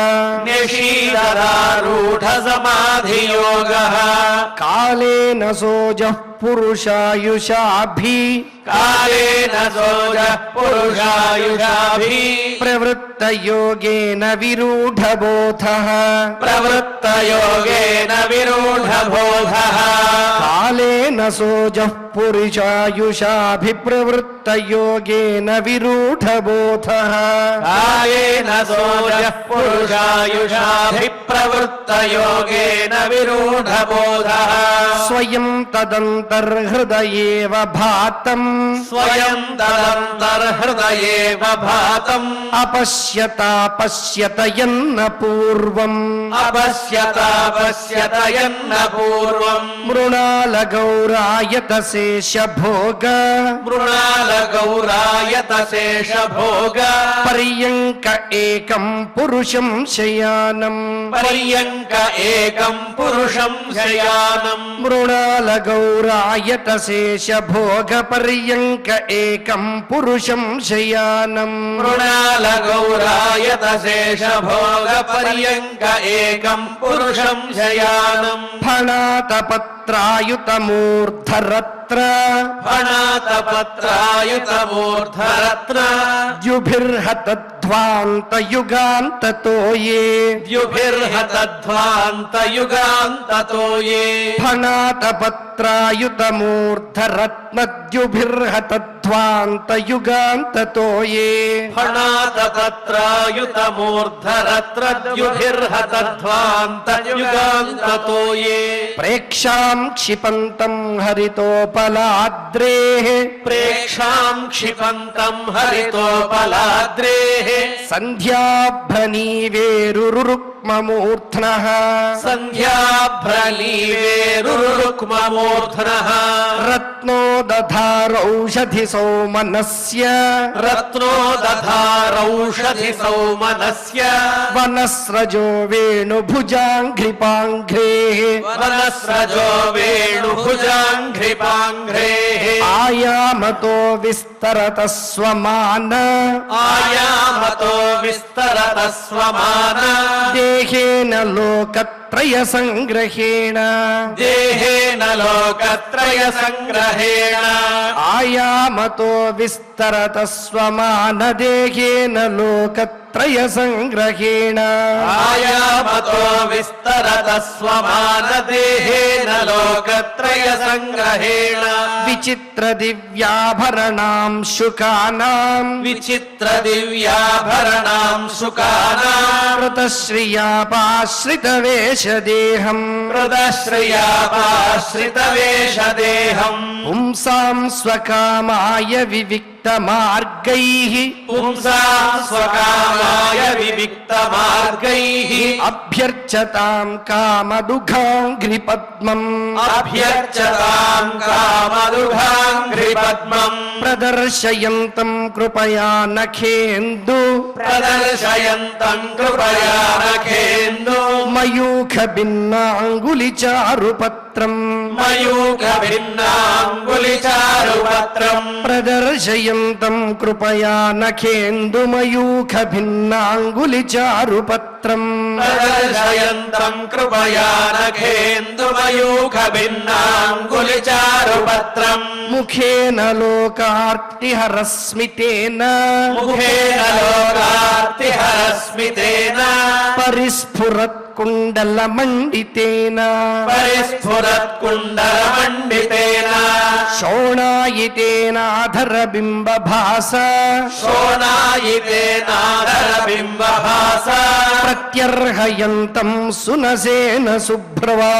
నిషీదరారూఢ సమాధియోగః కాలేన సోజః పురుషాయుషాభి కాలేన సోజః పురుషాయుషాభి ప్రవృత్తయోగేన విరూఢబోధః ప్రవృత్తయోగేన విరూఢబోధః కాలేన సోజః పురుషాయుషాభి ప్రవృత్తయోగేన విరూఢబోధః కాయేన సోజః పురుషాయుషాభి ప్రవృత్తయోగేన విరూఢబోధః స్వయం తదంతర్హృదయేవ భాతం స్వయం తదంతర్హృదయేవ భాతం అపశ్యతాపశ్యతయన్న పూర్వం అపశ్యతాపశ్యతయన్న పూర్వం మృణాలగౌరాయత శేషభోగ మృణాలగౌరాయత శేషభోగ పర్యంక ఏకం పురుషం శయానం పర్యంక ఏకం పురుషం శయానం మృణాలగౌరాయత శేషభోగ పర్యంక ఏకం పురుషం శయానం మృణాలగౌరాయత శేషభోగ పర్యంక ఏకం పురుషం శయానం ఫణాతపత్రాయుతమూర్ధరత్ర ఫణాతపత్రాయుతమూర్ధరత్న ద్యుభిర్హతధ్వాంతయుగాంతతో ఏ ద్యుభిర్హతధ్వాంతయుగాంతతో ఏ ఫణాతపత్రాయుతమూర్ధరత్నద్యుభిర్హతధ్వాంతయుగాంతతో ఏ ఫణాతపత్రాయుతమూర్ధరత్నద్యుభిర్హతధ్వాంతయుగాంతతో ఏ ప్రేక్షాం క్షిపంతం హరితోపలాద్రేః ప్రేక్షాం క్షిపంతం హరితోపలాద్రేః సంధ్యాభ్రనీవేరురుక్మమూర్ధ్నః సంధ్యాభ్రనీవేరురుక్మమూర్ధ్నః రత్నోదధారౌషధి సౌమనస్య రత్నో దధారౌషధి సౌమనస్య వనస్రజో వేణుభుజాంఘ్రిపాంఘ్రేః వనస్రజో వేణుభుజాంఘ్రిపాంఘ్రేః ఆయామతో విస్తరత స్వమాన ఆయామతో విస్తరత స్వమాన దేహేన లోకత్రయ సంగ్రహేణ దేహేన లోకత్రయ సంగ్రహేణ ఆయామతో విస్తరత స్వమాన దేహేన లోకత్రయ సంగ్రహేణ ఆయామతో విస్తరత స్వమాన దేహేన లోకత్రయ సంగ్రహేణ విచిత్ర దివ్యాభరణాం శుకానాం విచిత్ర దివ్యాభరణాం సుఖానాం కృతశ్రియాపాశ్రిత వేషదేహం హృదశ్రయాపాశ్రిత వేషదేహం పుంసాం స్వకామాయ వివిక్త మార్గైః పుంసాం స్వకామాయ వివిక్త మార్గైః అభ్యర్చతాం కామదుఘాంఘ్రిపద్మం అభ్యర్చతాం కామదుఘాంఘ్రిపద్మం ప్రదర్శయంతం కృపయా నఖేందు ప్రదర్శయంతం కృపయా నఖేందు మయూఖ భిన్నాంగులిచారుపత్రం మయూఖ భిన్నాంగులిచారుపత్రం చారుపత్రం ప్రదర్శయంతం కృపయా నఖేందుమయూఖ భిన్నాంగులిచారుపత్రం ప్రదర్శయంతం కృపయా నఖేందుమయూఖ భిన్నాంగులిచారుపత్రం ముఖేన లోకార్తిహరస్మితేన ముఖేన లోకార్తిహరస్మితేన పరిస్ఫురత్ కుండలమండితేన పరిస్ఫురత్కుండలమండితేన శోణాయితేనాధరబింబభాస శోణాయితేనాధరబింబభాస ప్రత్యర్హయంతం సునసేన శుభ్రవా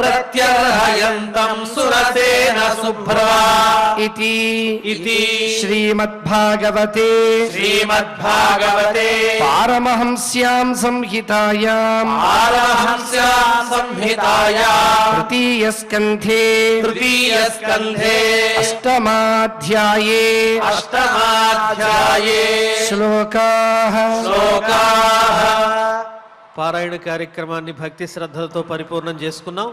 ప్రత్యర్హయంతం సురసేన శుభ్రవా ఇతి ఇతి శ్రీమద్భాగవతే శ్రీమద్భాగవతే పారమహంస్యాం సంహితాయాం పారమహంస్యాం సంహితాయాం తృతీయస్కంధే తృతీయస్కంధే అష్టమాధ్యాయే అష్టమాధ్యాయే శ్లోకాః శ్లోకాః. పారాయణ కార్యక్రమాన్ని భక్తి శ్రద్ధలతో పరిపూర్ణం చేసుకున్నాం.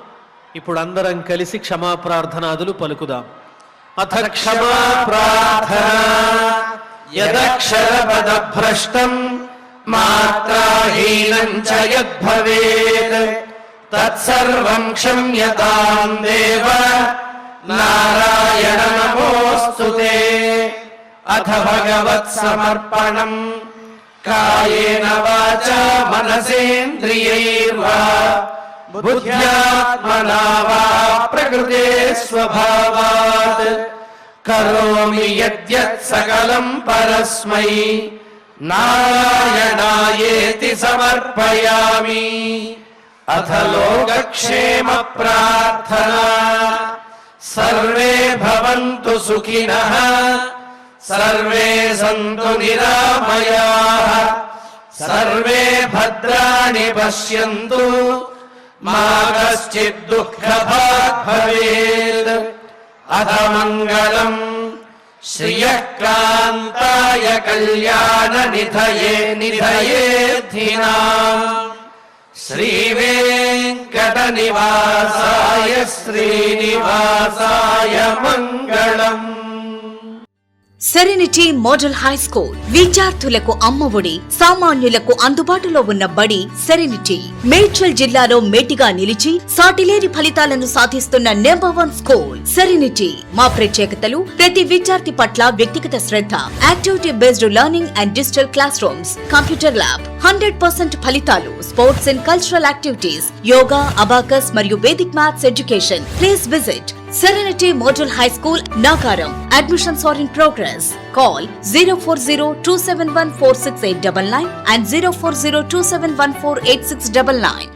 ఇప్పుడు అందరం కలిసి క్షమాప్రార్థనాదులు పలుకుదాం. అథ క్షమా ప్రార్థన యదక్షరపదభ్రష్టం మాత్రాహీనం చ యద్భవేత్ తత్సర్వం క్షమ్యతాం దేవ నారాయణ నమోస్తుతే. అథ భగవత్ సమర్పణం కాయేన వాచా మనసేంద్రియైర్వా బుద్ధ్యాత్మనా వా ప్రకృతే స్వభావాత్ కరోమి యద్యత్ సకలం పరస్మై నారాయణాయేతి సమర్పయామి. అథ లోకక్షేమ ప్రార్థనా సర్వే భవంతు సుఖినః సర్వే సంతు నిరామయాః సర్వే భద్రాణి పశ్యంతు మా కశ్చిద్ దుఃఖభాగ్ భవేత్. అథ మంగళం శ్రియః కాంతాయ కళ్యాణ నిధయే నిధయేర్థినాం శ్రీవేంకట నివాసాయ శ్రీనివాసాయ మంగళం. సెరెనిటీ మోడల్ హై స్కూల్ విద్యార్థులకు అమ్మఒడి, సామాన్యులకు అందుబాటులో ఉన్న బడి సెరెనిటీ. మేడ్చల్ జిల్లాలో మేటిగా నిలిచి సాటిలేని ఫలితాలను సాధిస్తున్న నంబర్ 1 స్కూల్ సెరెనిటీ. మా ప్రత్యేకతలు ప్రతి విద్యార్థి పట్ల వ్యక్తిగత శ్రద్ధ, activity based learning and digital classrooms, computer lab, 100% ఫలితాలు, sports and cultural activities, yoga, abacus మరియు Vedic maths education. Please visit Serenity Model High School, Nagaram. Admissions are in progress. Call 040-271-46899 and 040-271-48699.